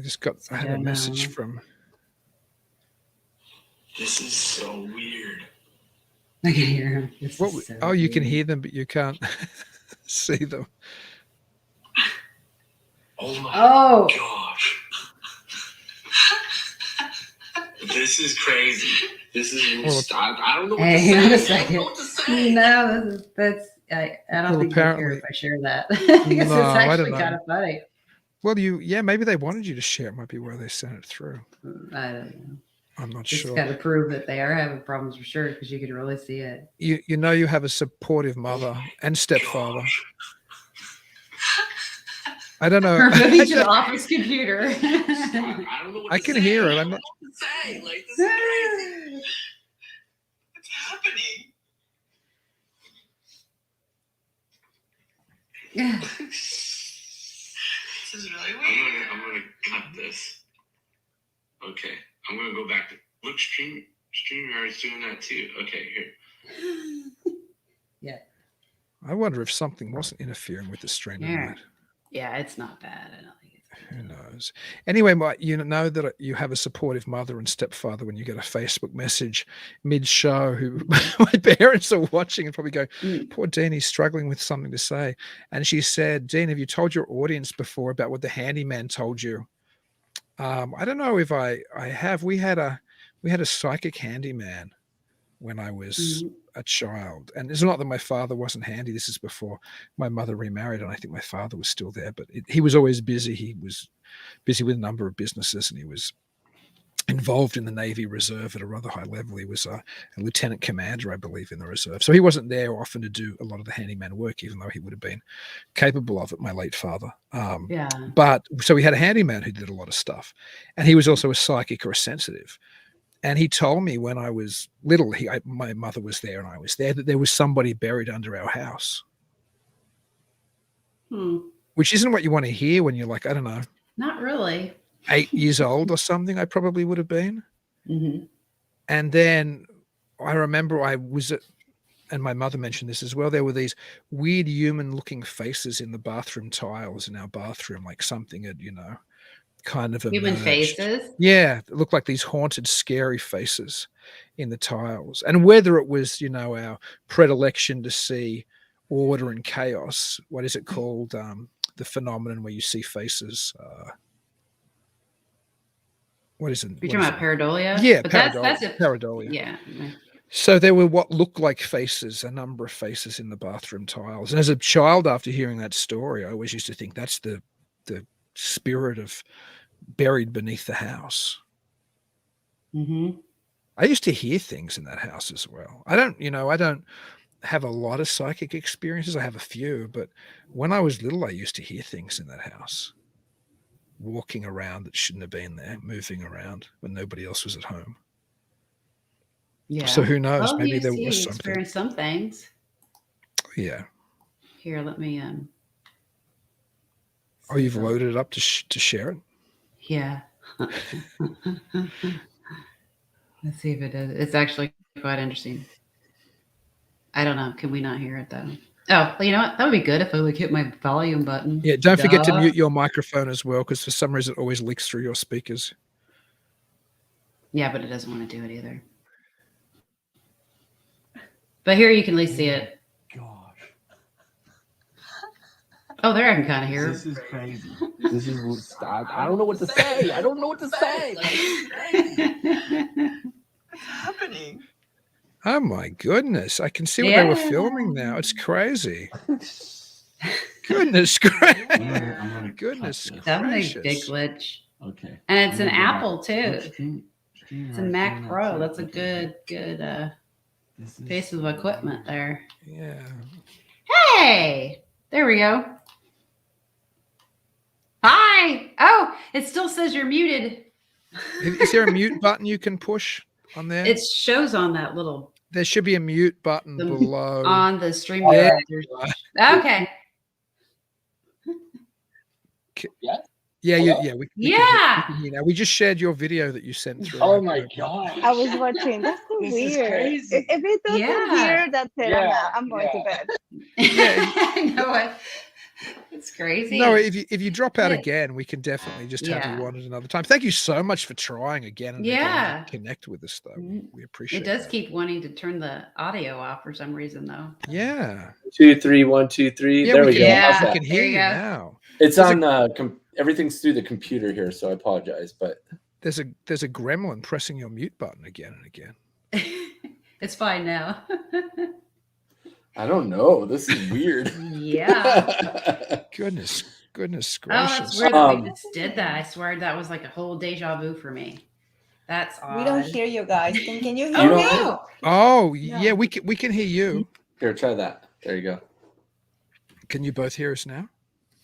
had a message from. This is so weird. I can hear him. You can hear them, but you can't see them. Oh my gosh. This is crazy. This is I don't know what to say. I don't know what to say. No, that's I don't think they care if I share that. It's actually kind of funny. Well, maybe they wanted you to share. It might be where they sent it through. I don't know. I'm not Just sure. got to prove that they are having problems for sure, because you can really see it. You have a supportive mother and stepfather. I don't know. Moving to the office computer. I don't know what I can hear it. I'm not. Say, like, this is crazy. What's happening? Yeah. This is really weird. I'm gonna cut this. Okay, I'm gonna go back to look. StreamYard is doing that too. Okay, here. Yeah. I wonder if something wasn't interfering with the stream. Yeah, it's not bad. I don't think it's. Who knows? Anyway, you know that you have a supportive mother and stepfather when you get a Facebook message mid-show who my parents are watching and probably go, poor Dean, he's struggling with something to say. And she said, Dean, have you told your audience before about what the handyman told you? I don't know if I have. We had a psychic handyman when I was a child. And it's not that my father wasn't handy. This is before my mother remarried, and I think my father was still there. But he was always busy. He was busy with a number of businesses, and he was involved in the Navy Reserve at a rather high level. He was a lieutenant commander, I believe, in the reserve. So he wasn't there often to do a lot of the handyman work, even though he would have been capable of it, my late father. But so we had a handyman who did a lot of stuff. And he was also a psychic or a sensitive. And he told me when I was little, my mother was there and I was there, that there was somebody buried under our house. Which isn't what you want to hear when you're like, I don't know. Not really. 8 years old or something, I probably would have been. And then I remember I was and my mother mentioned this as well, there were these weird human-looking faces in the bathroom tiles in our bathroom, like something had, kind of human emerged. Faces. Yeah, it looked like these haunted, scary faces in the tiles. And whether it was, our predilection to see order and chaos. What is it called? The phenomenon where you see faces. What is it? You're talking about pareidolia? Yeah, but pareidolia. That's Pareidolia. Yeah. So there were what looked like faces, a number of faces in the bathroom tiles. And as a child, after hearing that story, I always used to think that's the spirit of buried beneath the house. Mm-hmm. I used to hear things in that house as well. I don't have a lot of psychic experiences. I have a few, but when I was little, I used to hear things in that house. Walking around that shouldn't have been there, moving around when nobody else was at home. Yeah. So who knows? Well, Maybe there was you something. experienced some things. Yeah. Here, let me. Oh, you've loaded it up to share it? Yeah. Let's see if it does. It's actually quite interesting. I don't know. Can we not hear it though? Oh, well, you know what? That would be good if I would hit my volume button. Yeah, don't forget to mute your microphone as well, because for some reason it always leaks through your speakers. Yeah, but it doesn't want to do it either. But here you can at least see it. Gosh. Oh, there I can kind of hear. This is crazy. This is I don't know what to say. I don't know what to say. What's happening? Oh my goodness. I can see what they were filming now. It's crazy. Goodness gracious. Goodness Definitely gracious. big glitch. Okay. And it's an Apple too. It's a Mac Pro. That's a good piece of equipment there. Yeah. Hey, there we go. Hi. Oh, it still says you're muted. Is there a mute button you can push on there? It shows on that little. There should be a mute button below. On the stream. Yeah. Okay. Yeah. Yeah. We can hear you now. We just shared your video that you sent through. Oh my god. I was watching. That's so weird. If it doesn't hear, that's it. I'm going to bed. I know it. It's crazy. No, if you drop out again, we can definitely just have you on at another time. Thank you so much for trying again and again to connect with us, though. We appreciate it. It does keep wanting to turn the audio off for some reason, though. Yeah. 2, 3, 1, 2, 3. Yeah, there we go. Yeah, we can hear you now. It's on everything's through the computer here, so I apologize, but there's a gremlin pressing your mute button again and again. It's fine now. I don't know. This is weird. Yeah. Goodness gracious. Oh, that's weird that we just did that. I swear that was like a whole deja vu for me. That's odd. We don't hear you guys. Can you hear me? Oh, yeah, we can hear you. Here, try that. There you go. Can you both hear us now?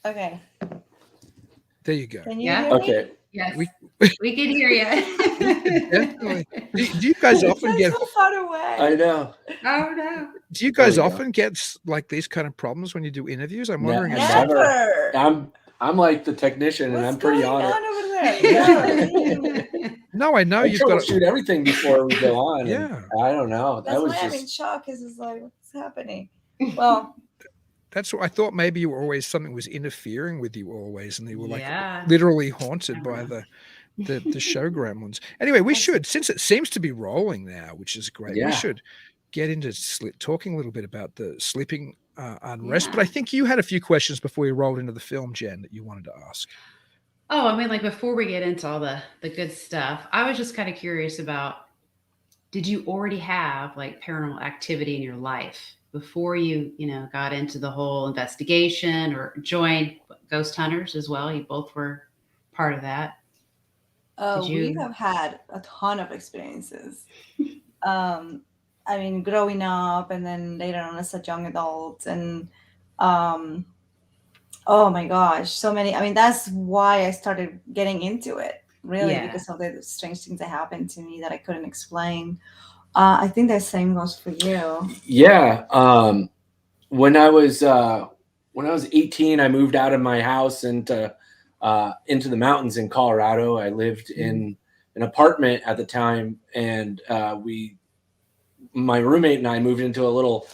Okay. There you go. Can you hear me? Okay. Yes. We can hear you. Definitely. Do you guys often get so far away? I know. Oh no. Do you guys often get like these kind of problems when you do interviews? I'm wondering. Never. I'm like the technician, and I'm pretty on it. Over there? Yeah. No, I know you've got to shoot everything before we go on. Yeah. I don't know. That's why I'm in shock. Because it's like, what's happening? Well. That's what I thought. Maybe you were always something was interfering with you always, and they were like literally haunted by the show gremlins. Anyway, we should, since it seems to be rolling now, which is great. We should get into talking a little bit about the sleeping unrest. But I think you had a few questions before we rolled into the film, Jen, that you wanted to ask. Oh, I mean, like before we get into all the good stuff, I was just kind of curious about, did you already have like paranormal activity in your life before you got into the whole investigation or joined Ghost Hunters as well? You both were part of that. We have had a ton of experiences. I mean, growing up and then later on as a young adult, and oh my gosh, so many. I mean, that's why I started getting into it, really, because of the strange things that happened to me that I couldn't explain. I think the same goes for you. Yeah. When I was 18, I moved out of my house into the mountains in Colorado. I lived in an apartment at the time, and my roommate and I moved into a little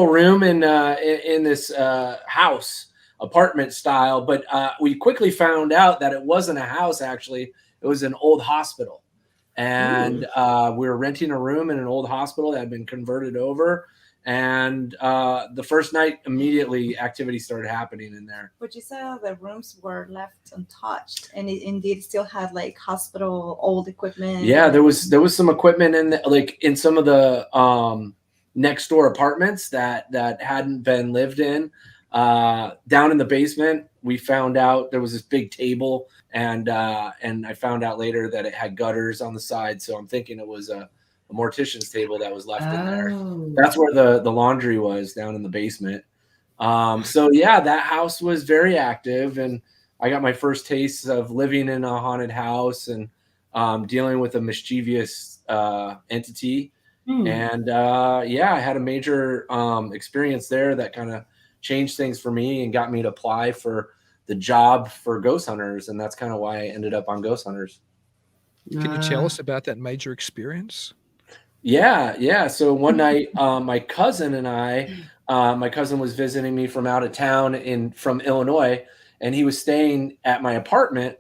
room in this house, apartment style. But we quickly found out that it wasn't a house. Actually, it was an old hospital. And we were renting a room in an old hospital that had been converted over. And the first night, immediately activity started happening in there. But you said the rooms were left untouched, and it indeed still had like hospital old equipment. Yeah, there was some equipment in some of the next door apartments that hadn't been lived in. Down in the basement, we found out there was this big table, and I found out later that it had gutters on the side. So I'm thinking it was a mortician's table that was left in there. That's where the laundry was, down in the basement. So yeah, that house was very active, and I got my first taste of living in a haunted house and dealing with a mischievous entity. And yeah, I had a major experience there that kind of changed things for me and got me to apply for the job for ghost hunters, and that's kind of why I ended up on Ghost Hunters. Can you tell us about that major experience? Yeah. So one night, my cousin and I, my cousin was visiting me from out of town from Illinois, and he was staying at my apartment,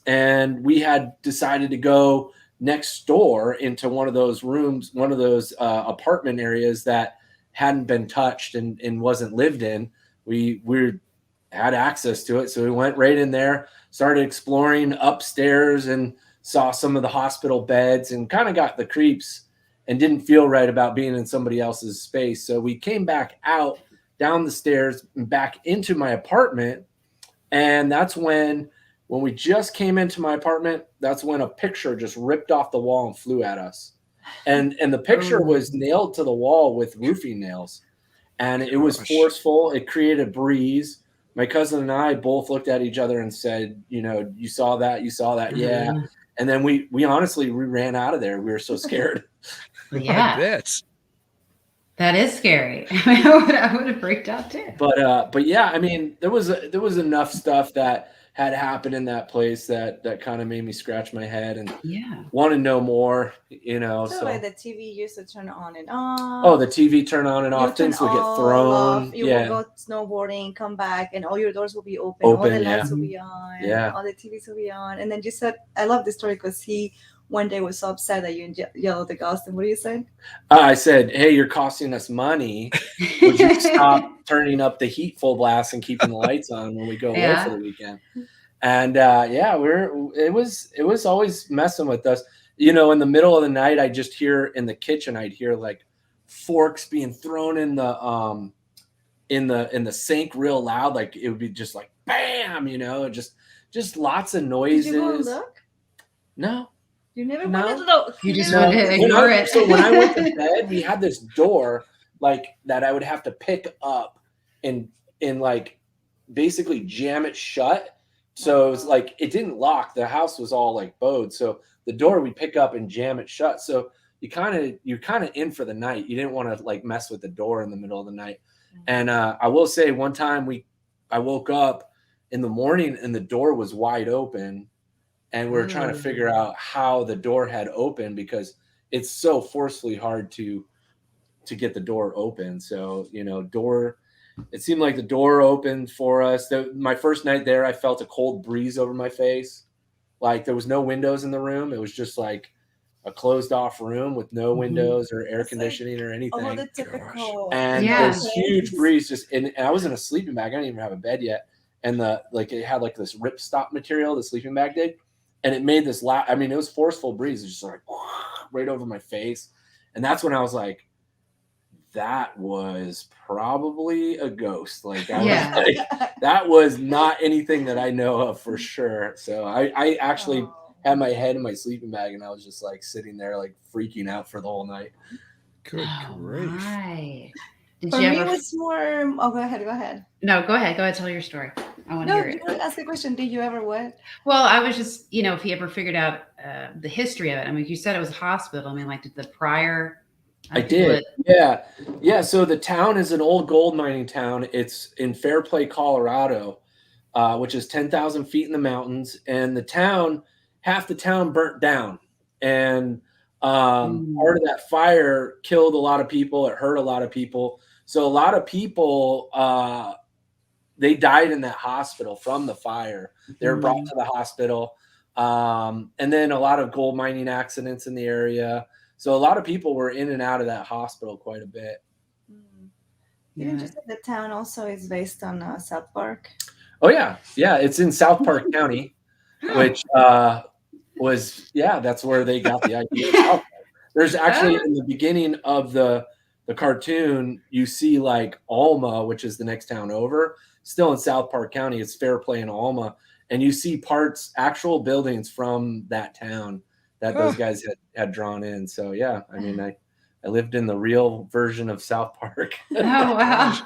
and we had decided to go next door into one of those rooms, one of those apartment areas that hadn't been touched and wasn't lived in. We had access to it, so we went right in there, started exploring upstairs, and saw some of the hospital beds, and kind of got the creeps and didn't feel right about being in somebody else's space. So we came back out down the stairs and back into my apartment. And that's when we just came into my apartment, that's when a picture just ripped off the wall and flew at us. And the picture was nailed to the wall with roofing nails. And it was forceful. It created a breeze. My cousin and I both looked at each other and said, you saw that? You saw that? Yeah. And then we honestly, we ran out of there. We were so scared. Yeah. That is scary. I would have freaked out too. But yeah, I mean, there was enough stuff that had happened in that place that kind of made me scratch my head and want to know more, So like the TV used to turn on and off. Oh, the TV turn on and off. Things would get thrown. You will go snowboarding, come back, and all your doors will be open. All the lights will be on. Yeah. All the TVs will be on. And then you said, I love this story because he one day was so upset that you yelled at Austin. What do you say? I said, hey, you're costing us money. Would you stop turning up the heat full blast and keeping the lights on when we go away for the weekend? And it was always messing with us. In the middle of the night, I just hear in the kitchen, I'd hear like forks being thrown in the sink real loud. Like it would be just like bam, just lots of noises. Did you go look? No. You never wanted to look. You just wanted to ignore it. So when I went to bed, we had this door like that I would have to pick up and like basically jam it shut. So it was like it didn't lock. The house was all like bowed. So the door we pick up and jam it shut. So you're kind of in for the night. You didn't want to like mess with the door in the middle of the night. And I will say one time I woke up in the morning and the door was wide open. And we were trying to figure out how the door had opened because it's so forcefully hard to get the door open. So, it seemed like the door opened for us. My first night there, I felt a cold breeze over my face. Like there was no windows in the room. It was just like a closed off room with no windows or air conditioning or anything. Oh, the typical. And this huge breeze and I was in a sleeping bag. I didn't even have a bed yet. And it had like this ripstop material, the sleeping bag did. And it made this loud, it was forceful breeze. It was just like right over my face. And that's when I was like, that was probably a ghost. Like, I was like, that was not anything that I know of for sure. So I actually had my head in my sleeping bag and I was just like sitting there, like freaking out for the whole night. Good grief. Right. For me, it was more. Oh, go ahead. No, go ahead. Tell your story. I want to hear it. No, ask the question. Did you ever what? Well, I was just, if you ever figured out the history of it. You said it was a hospital. Did the prior? I did. Yeah. So the town is an old gold mining town. It's in Fairplay, Colorado, which is 10,000 feet in the mountains. And half the town burnt down. And part of that fire killed a lot of people. It hurt a lot of people. So a lot of people, they died in that hospital from the fire. They were brought to the hospital. And then a lot of gold mining accidents in the area. So a lot of people were in and out of that hospital quite a bit. Didn't you say the town also is based on South Park? Oh yeah, it's in South Park County, which was that's where they got the idea. Of South Park. There's actually in the beginning of the cartoon, you see like Alma, which is the next town over, still in South Park County. It's Fairplay and Alma, and you see actual buildings from that town that those guys had drawn in. So yeah, I mean, I lived in the real version of South Park. Oh wow.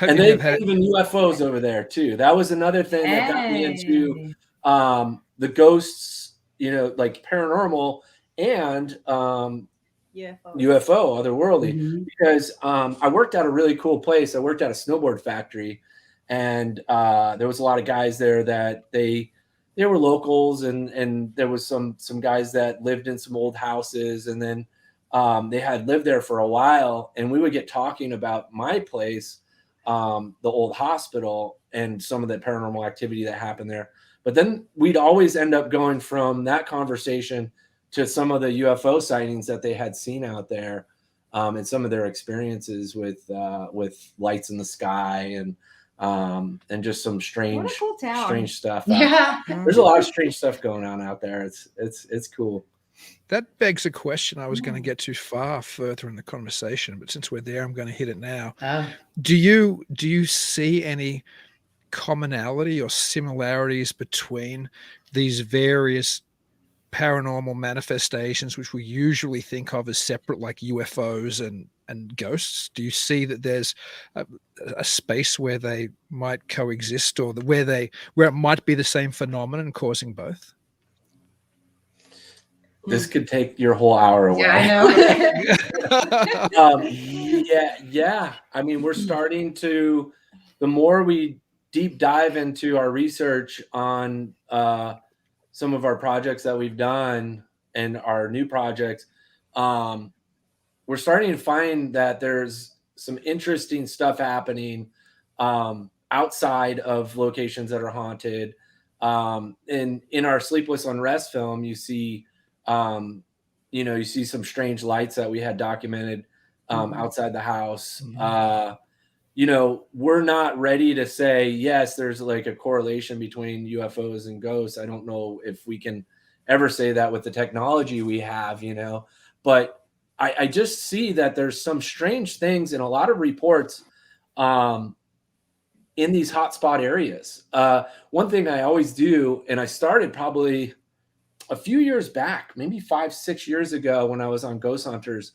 And they believe in UFOs over there too. That was another thing that got me into the ghosts, like paranormal and UFO, otherworldly, because I worked at a really cool place. I worked at a snowboard factory, and there was a lot of guys there that they were locals, and there was some guys that lived in some old houses, and then they had lived there for a while, and we would get talking about my place, the old hospital, and some of the paranormal activity that happened there. But then we'd always end up going from that conversation to some of the UFO sightings that they had seen out there, and some of their experiences with lights in the sky and just some strange stuff. Yeah, there's a lot of strange stuff going on out there. It's cool. That begs a question I was going to get to far further in the conversation, but since we're there, I'm going to hit it now. Do you see any commonality or similarities between these various paranormal manifestations, which we usually think of as separate, like UFOs and ghosts? Do you see that there's a space where they might coexist, or where it might be the same phenomenon causing both? This could take your whole hour away. Yeah, I know. Yeah. I mean, we're starting to, the more we deep dive into our research on some of our projects that we've done and our new projects, we're starting to find that there's some interesting stuff happening outside of locations that are haunted. In our Sleepless Unrest film, you see you see some strange lights that we had documented outside the house. We're not ready to say, yes, there's like a correlation between UFOs and ghosts. I don't know if we can ever say that with the technology we have, but I just see that there's some strange things in a lot of reports in these hotspot areas. One thing I always do, and I started probably a few years back, maybe 5-6 years ago, when I was on Ghost Hunters,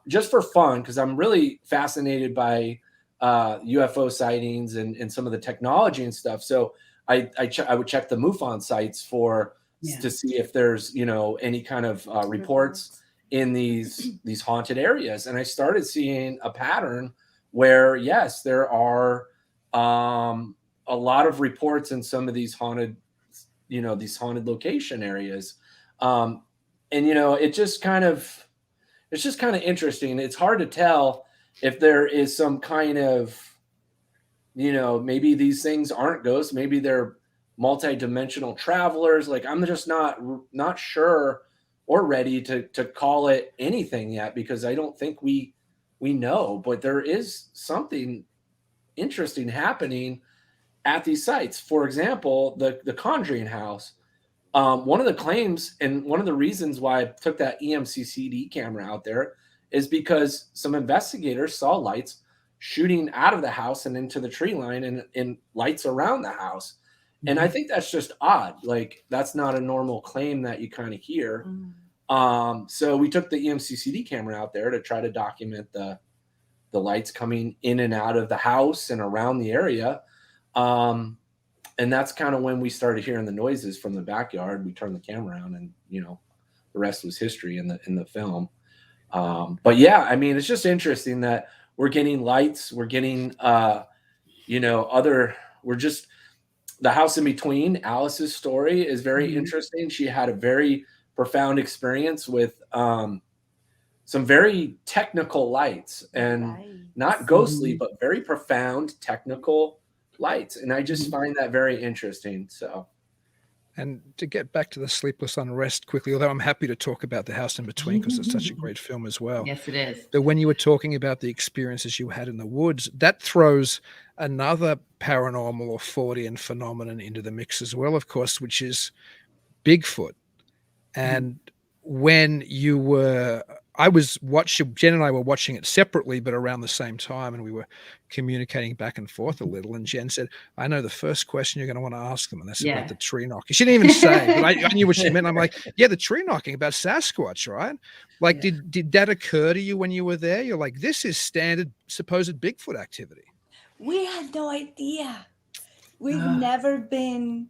just for fun, because I'm really fascinated by UFO sightings and some of the technology and stuff. So I would check the MUFON sites to see if there's any kind of reports in these haunted areas, and I started seeing a pattern where yes, there are a lot of reports in some of these haunted location areas. It's just kind of interesting. It's hard to tell if there is some kind of, maybe these things aren't ghosts, maybe they're multi-dimensional travelers. Like, I'm just not sure or ready to call it anything yet, because I don't think we know, but there is something interesting happening at these sites. For example, the Conjuring house. One of the claims and one of the reasons why I took that EMCCD camera out there is because some investigators saw lights shooting out of the house and into the tree line and lights around the house. And I think that's just odd. Like, that's not a normal claim that you kind of hear. So we took the EMCCD camera out there to try to document the lights coming in and out of the house and around the area. And that's kind of when we started hearing the noises from the backyard. We turned the camera on, and the rest was history in the film. But yeah, I mean, it's just interesting that we're getting lights, we're getting the house in between. Alice's story is very interesting. She had a very profound experience with some very technical lights, and not ghostly, but very profound technical lights. And I just find that very interesting. So, And to get back to the Sleepless Unrest quickly, although I'm happy to talk about The House in Between because it's such a great film as well. Yes, it is. But when you were talking about the experiences you had in the woods, that throws another paranormal or Fortean phenomenon into the mix as well, of course, which is Bigfoot. And when you were, I was watching, Jen and I were watching it separately, but around the same time, and we were communicating back and forth a little. And Jen said, I know the first question you're going to want to ask them, and that's about the tree knocking. She didn't even say, but I knew what she meant. I'm like, yeah, the tree knocking about Sasquatch, right? Like, did that occur to you when you were there? You're like, this is standard supposed Bigfoot activity. We had no idea. We've never been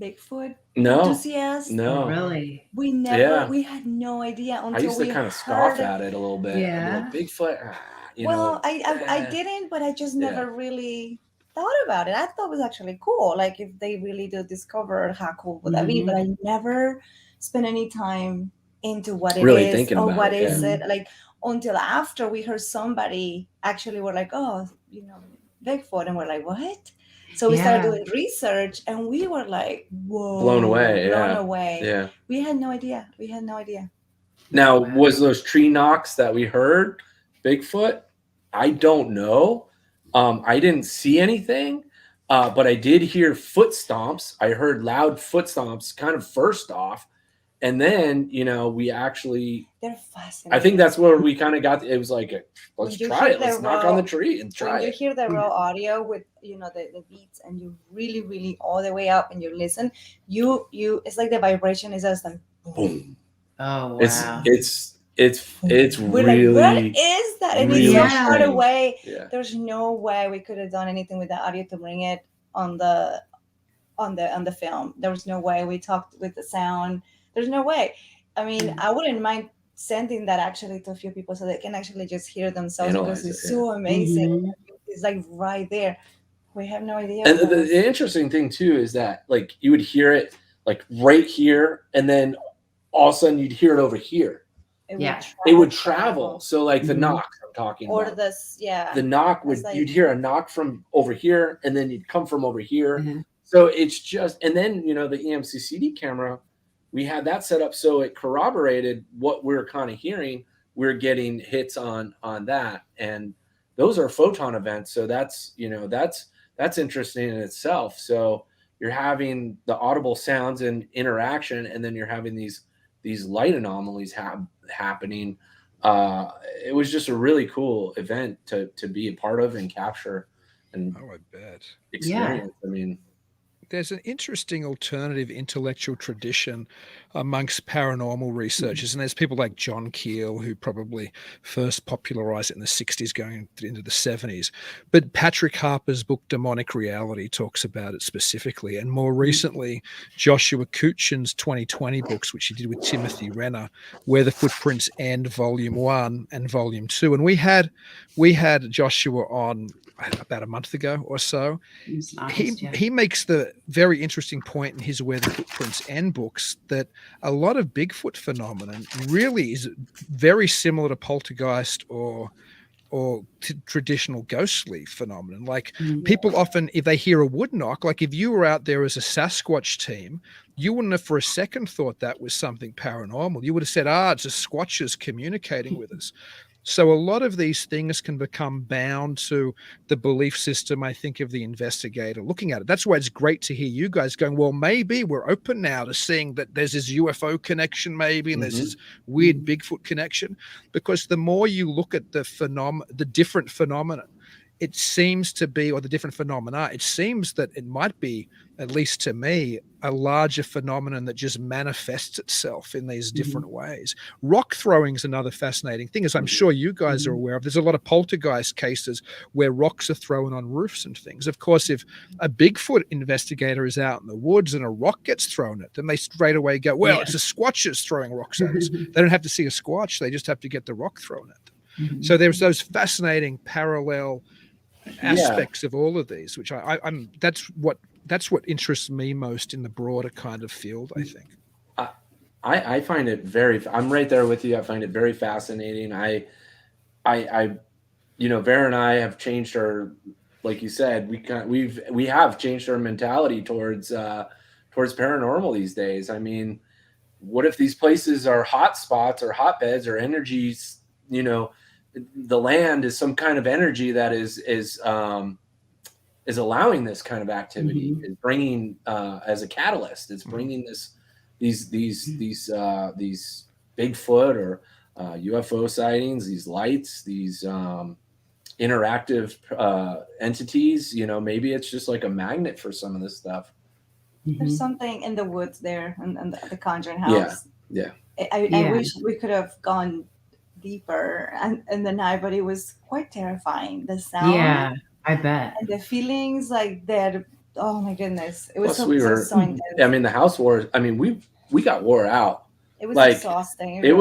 Bigfoot enthusiasts. No, really. We never. We had no idea until I used to kind of scoff at it a little bit. Yeah. Like, Bigfoot. I didn't, but I just never really thought about it. I thought it was actually cool. Like if they really do discover, how cool would that be? But I never spent any time into what it really is thinking or about what it, is it. Like until after we heard somebody actually were like, oh, Bigfoot, and we're like, what? So we started doing research, and we were like, whoa, blown away. Yeah. We had no idea. Now, was those tree knocks that we heard Bigfoot? I don't know. I didn't see anything, but I did hear foot stomps. I heard loud foot stomps kind of first off. And then, we actually, they're fascinating. I think that's where we kind of got, it was like, let's try it. Let's knock on the tree and try it. When you hear the raw audio with, the beats, and you really, really all the way up and you listen, it's like the vibration is just like, boom. Oh, wow. It's We're really, like, what is that? And really it's so far away. Yeah. There's no way we could have done anything with the audio to bring it on the film. There was no way we talked with the sound. There's no way. I mean, I wouldn't mind sending that actually to a few people so they can actually just hear themselves because it's so amazing. It's like right there. We have no idea. And the interesting thing too is that like you would hear it like right here, and then all of a sudden you'd hear it over here. It would travel. So like the knock I'm talking or about. The knock would you'd hear a knock from over here, and then you'd come from over here. So it's just, and then the EMCCD camera, we had that set up so it corroborated what we're kind of hearing. We're getting hits on that, and those are photon events. So that's that's interesting in itself. So you're having the audible sounds and interaction, and then you're having these light anomalies happening. It was just a really cool event to be a part of and capture and I bet experience. I mean, there's an interesting alternative intellectual tradition amongst paranormal researchers. And there's people like John Keel, who probably first popularized it in the 60s going into the 70s. But Patrick Harper's book, Demonic Reality, talks about it specifically. And more recently, Joshua Kuchin's 2020 books, which he did with Timothy Renner, Where the Footprints End, Volume 1 and Volume 2. And we had Joshua on about a month ago or so. He makes the very interesting point in his Where the Footprints End books that a lot of Bigfoot phenomenon really is very similar to poltergeist or traditional ghostly phenomenon. Like people often, if they hear a wood knock, like if you were out there as a Sasquatch team, you wouldn't have for a second thought that was something paranormal. You would have said, it's a Squatches communicating with us. So a lot of these things can become bound to the belief system, I think, of the investigator looking at it. That's why it's great to hear you guys going, well, maybe we're open now to seeing that there's this UFO connection maybe, and there's this weird Bigfoot connection, because the more you look at the different phenomena, it seems to be, or the different phenomena, it seems that it might be, at least to me, a larger phenomenon that just manifests itself in these different ways. Rock throwing is another fascinating thing, as I'm sure you guys are aware of. There's a lot of poltergeist cases where rocks are thrown on roofs and things. Of course, if a Bigfoot investigator is out in the woods and a rock gets thrown at them, they straight away go, well, it's the Squatches throwing rocks at us. They don't have to see a Squatch. They just have to get the rock thrown at them. So there's those fascinating parallel aspects of all of these, which I'm that's what interests me most in the broader kind of field, I think. I find it I'm right there with you. I find it very fascinating. I Vera and I have changed our, like you said, we have changed our mentality towards towards paranormal these days. I mean, what if these places are hot spots or hotbeds or energies? You know, the land is some kind of energy that is allowing this kind of activity, is bringing as a catalyst. It's bringing these Bigfoot or UFO sightings, these lights, these interactive entities. You know, maybe it's just like a magnet for some of this stuff. There's something in the woods there and the Conjuring house. Yeah. I wish we could have gone deeper and the night, but it was quite terrifying. The sound. Yeah, I bet. And the feelings like that. Oh my goodness. It was so intense. I mean, the house wore, I mean, we got wore out. It was like, exhausting. It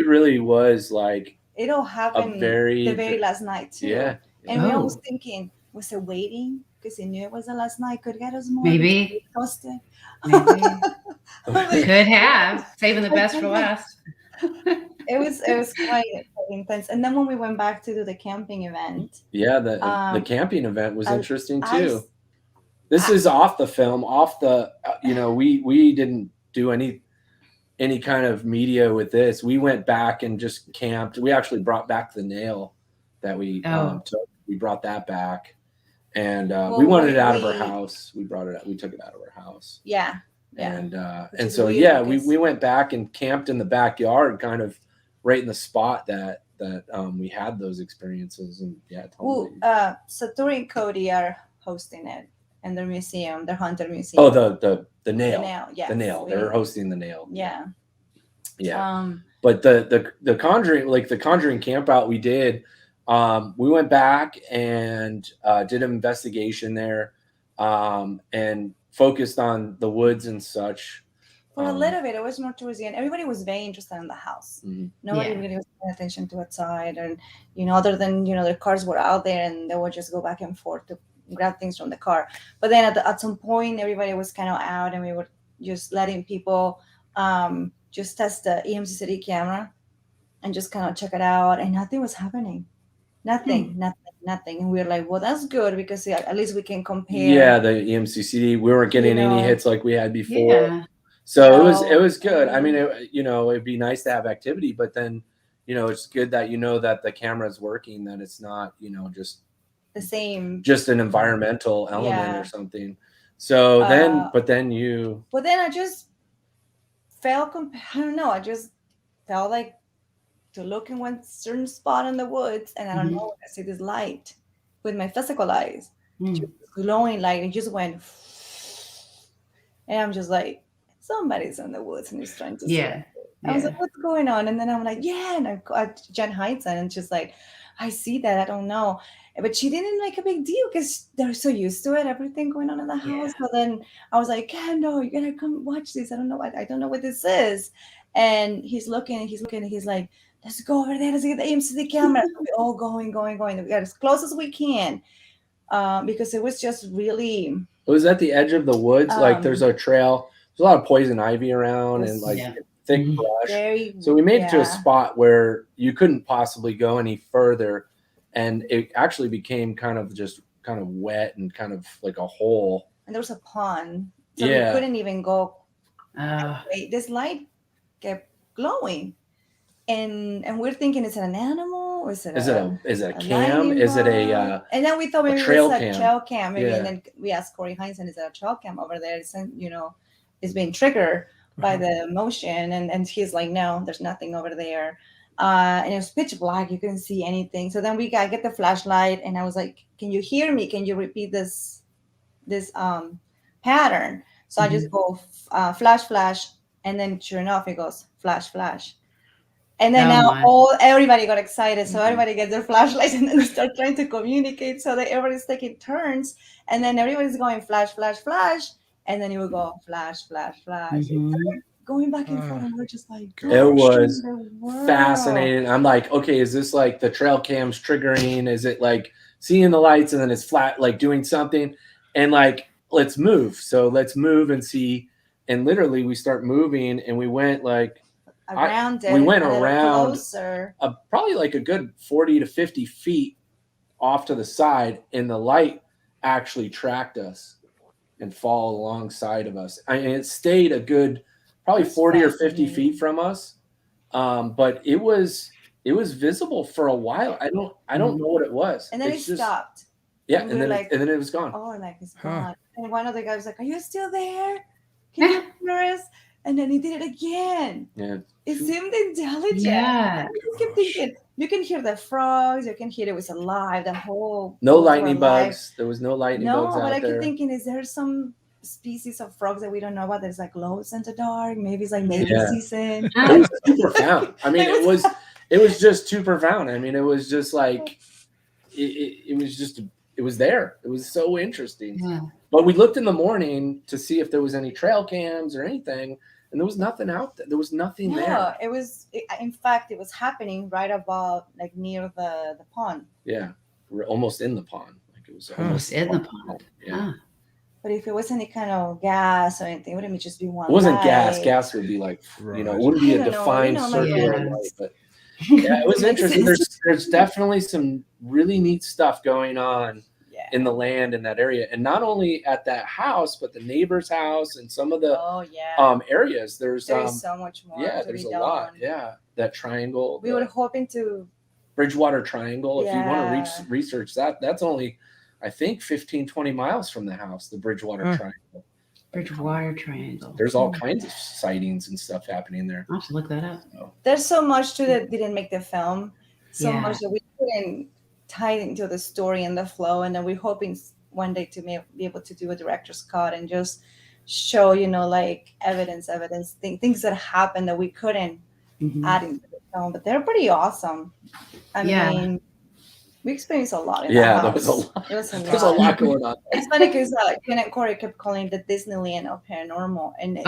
really was like, it all happened the very last night too. Yeah. And we always thinking, was it waiting? Because he knew it was the last night. Could get us more. Maybe. Exhausted. Maybe. Could have. Saving the best for last. It was quite intense. And then when we went back to do the camping event. Yeah, the camping event was interesting too. This is off the film, off the, you know, we didn't do any kind of media with this. We went back and just camped. We actually brought back the nail that we took. We brought that back. And we wanted it out of our house. We brought it out. We took it out of our house. Yeah. And so, yeah, we went back and camped in the backyard, kind of right in the spot that we had those experiences. And yeah, totally. Satori and Cody are hosting it in their museum, their haunted museum. Oh, the nail. The nail, yes. The nail. They're hosting the nail. Yeah. Yeah. But the Conjuring, like the Conjuring campout we did, we went back and did an investigation there and focused on the woods and such. For a little bit, it was more towards the end. Everybody was very interested in the house. Nobody really was paying attention to outside, and other than their cars were out there, and they would just go back and forth to grab things from the car. But then at some point, everybody was kind of out, and we were just letting people just test the EMC City camera and just kind of check it out, and nothing was happening. Nothing. And we were like, well, that's good because at least we can compare. Yeah, the EMCCD, we weren't getting any hits like we had before. Yeah. So it was good. I mean, it'd be nice to have activity, but then, it's good that that the camera is working, that it's not, just the same, just an environmental element or something. So but then I just felt, I don't know, I just felt like to look in one certain spot in the woods, and I don't know, I see this light with my physical eyes, just glowing light, and just went, and I'm just like, somebody's in the woods and he's trying to see. I was like, what's going on? And then I'm like, and I Jen hides and she's like, I see that, I don't know. But she didn't make a big deal because they're so used to it, everything going on in the house. So then I was like, Kendall, you gotta come watch this. I don't know what this is. And he's looking, and he's like, let's go over there, let's get the AMC camera. We're all going. We got as close as we can. Because it was just really. It was at the edge of the woods. Like there's a trail. There's a lot of poison ivy around and like thick brush. So we made it to a spot where you couldn't possibly go any further. And it actually became kind of wet and kind of like a hole. And there was a pond. So we couldn't even go. This light kept glowing. And we're thinking, is it an animal? Or is it a cam? Is it a and then we thought maybe it's a trail cam. Maybe, and then we asked Corey Heinzen, is it a trail cam over there? It's being triggered by the motion, and he's like, no, there's nothing over there. And it was pitch black, you couldn't see anything. So then we get the flashlight, and I was like, can you hear me? Can you repeat this pattern? So I just go flash, and then sure enough it goes flash. And then everybody got excited. So everybody gets their flashlights and then they start trying to communicate. So that everybody's taking turns. And then everybody's going flash. And then it will go flash. Going back and forth. And we're just like, it was fascinating. I'm like, okay, is this like the trail cams triggering? Is it like seeing the lights and then it's flat, like doing something? And like, let's move. So let's move and see. And literally we start moving and we went like, we went around probably like a good 40 to 50 feet off to the side, and the light actually tracked us. and fall alongside of us. I mean, it stayed a good probably 40 or 50 feet from us, but it was visible for a while. I don't know what it was. And then it's it stopped. Yeah, and then it was gone. Oh, like it's gone. And one of the guys was like, "Are you still there? Can you hear us?" And then he did it again. Yeah. It seemed intelligent. Yeah. I just kept thinking, you can hear the frogs, you can hear it was alive, the whole. No lightning bugs. There was no lightning bugs out there. No, but I keep thinking, is there some species of frogs that we don't know about that's like glows in the dark? Maybe it's like mating season. It was too profound. I mean, it was just too profound. I mean, it was just like it was there. It was so interesting. Yeah. But we looked in the morning to see if there was any trail cams or anything, and there was nothing out there. There was nothing there. In fact, it was happening right above, like near the pond. Yeah, we're almost in the pond. Like it was almost in the pond. Yeah. But if it was any kind of gas or anything, wouldn't it just be one? It wasn't gas. Gas would be like, it wouldn't be a defined circular light. But yeah, it was interesting. There's definitely some really neat stuff going on in the land in that area, and not only at that house, but the neighbor's house and some of the areas. There's so much more. Yeah, there's a lot. Yeah, that triangle. We were hoping to Bridgewater Triangle. If you want to research that, that's only, I think, 15, 20 miles from the house. The Bridgewater Triangle. Bridgewater Triangle. There's all kinds of sightings and stuff happening there. I'll have to look that up. So. There's so much to that didn't make the film. So much that we couldn't tie into the story and the flow, and then we're hoping one day to be able to do a director's cut and just show, like evidence, things that happened that we couldn't add into the film, but they're pretty awesome. I mean, we experienced a lot in that house. There was a lot going on. It's funny because Ken and Corey kept calling it the Disneyland of paranormal, and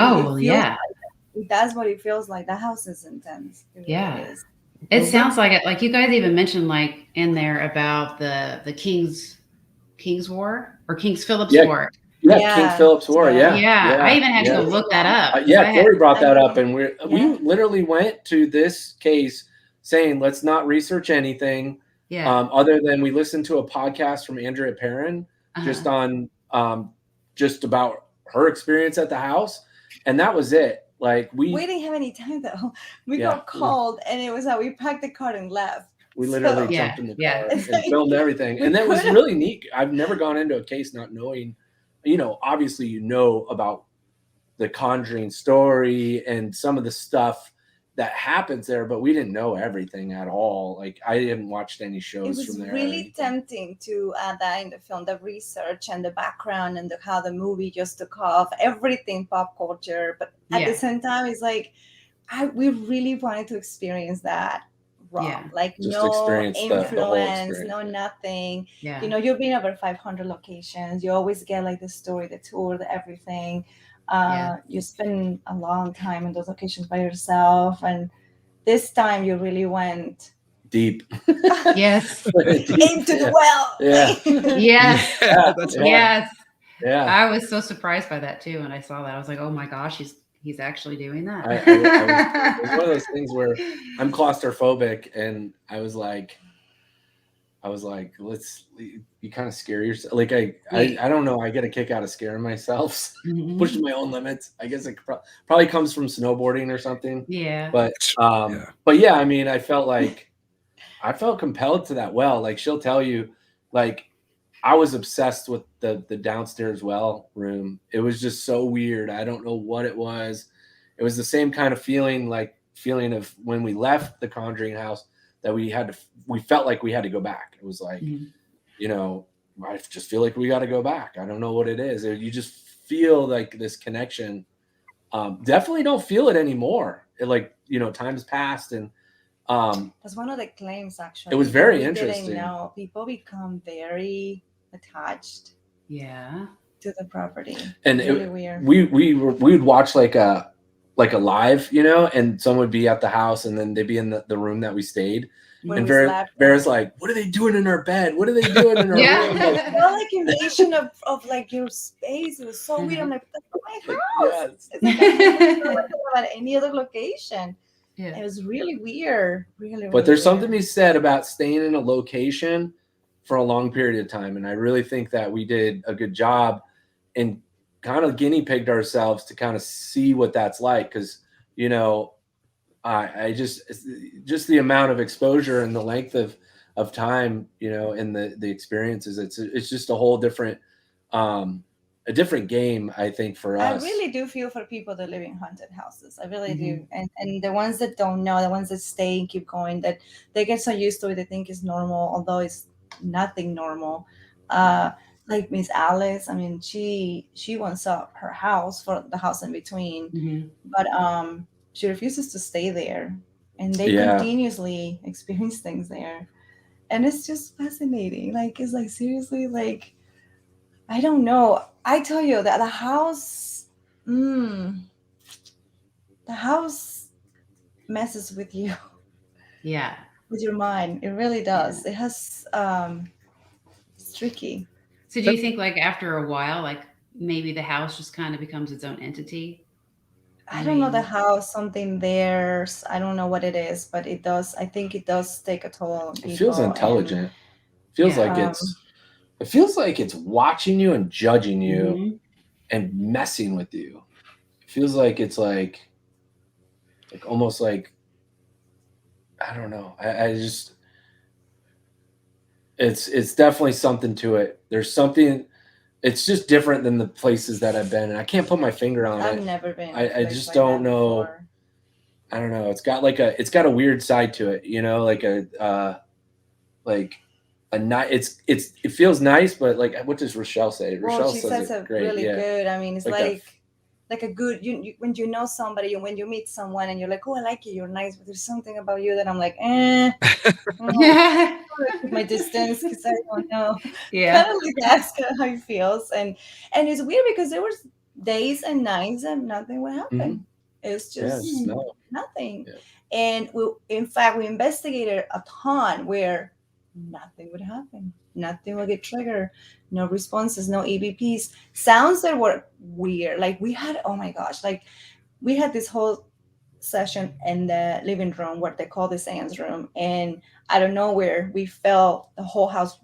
that's what it feels like. That house is intense. It really is. It sounds like it. Like you guys even mentioned, like in there about the King's War or King Philip's War. Yeah, King Philip's War. Yeah. I even had to go look that up. Corey brought that up, and we literally went to this case saying, let's not research anything. Other than we listened to a podcast from Andrea Perrin just on just about her experience at the house, and that was it. Like we didn't have any time though. We got called, and it was that we packed the car and left. We literally jumped in the car and filmed everything, and that was really neat. I've never gone into a case not knowing, obviously about the Conjuring story and some of the stuff that happens there, but we didn't know everything at all. Like I hadn't watched any shows from there. It was really tempting to add that in the film, the research and the background and how the movie just took off, everything pop culture. But at the same time, it's like we really wanted to experience that raw, like just no influence, no nothing. You've been over 500 locations. You always get like the story, the tour, the everything. You spend a long time in those locations by yourself, and this time you really went deep. Yes. Into the well. Yes. I was so surprised by that too when I saw that. I was like, oh my gosh, he's actually doing that. It was one of those things where I'm claustrophobic, and I was like, you kind of scare yourself. Like I don't know. I get a kick out of scaring myself, pushing my own limits. I guess it probably comes from snowboarding or something. Yeah. But yeah, I mean, I felt compelled to that well. Like she'll tell you, like I was obsessed with the downstairs well room. It was just so weird. I don't know what it was. It was the same kind of feeling of when we left the Conjuring house, that we felt like we had to go back. It was like, I just feel like we got to go back. I don't know what it is. You just feel like this connection. Definitely don't feel it anymore. Time's passed, and that's one of the claims. Actually, it was very interesting. People become very attached. To the property, and it's really weird. We would watch like a live, and someone would be at the house, and then they'd be in the room that we stayed. And Vera's like, what are they doing in our bed? What are they doing in our room? Like invasion of like your space. It was so weird. I'm like, that's my house. It's like I don't know about any other location. It was really weird. But there's something to be said about staying in a location for a long period of time. And I really think that we did a good job in kind of guinea pigged ourselves to kind of see what that's like. Cause you know, I just the amount of exposure and the length of time, you know, and the experiences, it's just a whole different, a different game, I think, for us. I really do feel for people that live in haunted houses. I really do. And the ones that don't know, the ones that stay and keep going, that they get so used to it, they think it's normal, although it's nothing normal. Like Miss Alice, I mean, she wants up her house for the house in between, but she refuses to stay there, and they continuously experience things there, and it's just fascinating. Like, it's like, seriously, like, I don't know. I tell you that the house messes with you. Yeah. With your mind. It really does. It has it's tricky. So do you think, like, after a while, like, maybe the house just kind of becomes its own entity? I don't know the house, something there. I don't know what it is, but it does. I think it does take a toll on people. It feels intelligent. Feels like it feels like it's watching you and judging you and messing with you. It feels like it's like almost like, I don't know. I just, it's definitely something to it. There's something, it's just different than the places that I've been. And I can't put my finger on it. I've never been. I just don't know. Before. I don't know. It's got a weird side to it, you know, like a nice, it feels nice, but like, what does Rochelle say? Rochelle she says it great. Really good. I mean, it's like a good, you when you know somebody, and when you meet someone and you're like, oh, I like you, you're nice, but there's something about you that I'm like, my distance, because I don't know. Yeah. Kind of like that's how it feels. And it's weird because there was days and nights and nothing would happen. It's just nothing. Yeah. And in fact, we investigated a ton where nothing would happen. Nothing would get triggered. No responses, no EVPs. Sounds that were weird. Like we had, oh my gosh, like we had this whole session in the living room, what they call the seance room. And out of nowhere, we felt the whole house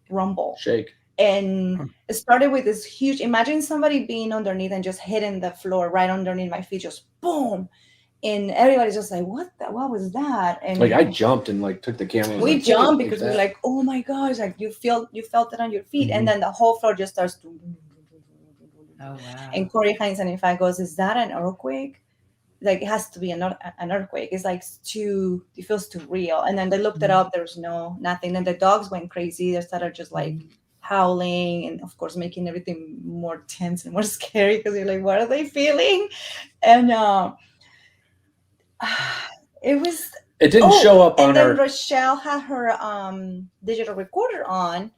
rumble. Shake. And it started with this huge, imagine somebody being underneath and just hitting the floor right underneath my feet, just boom. And everybody's just like, what was that? And like I jumped and like took the camera. We jumped because we're like, oh my gosh, like you felt it on your feet. And then the whole floor just starts to oh wow. And Corey Hines, and in fact goes, is that an earthquake? Like it has to be an earthquake. It's like it feels too real. And then they looked it up, there's nothing. And the dogs went crazy. They started just like howling and of course making everything more tense and more scary because you're like, what are they feeling? And it didn't show up on her. And then Rochelle had her digital recorder on,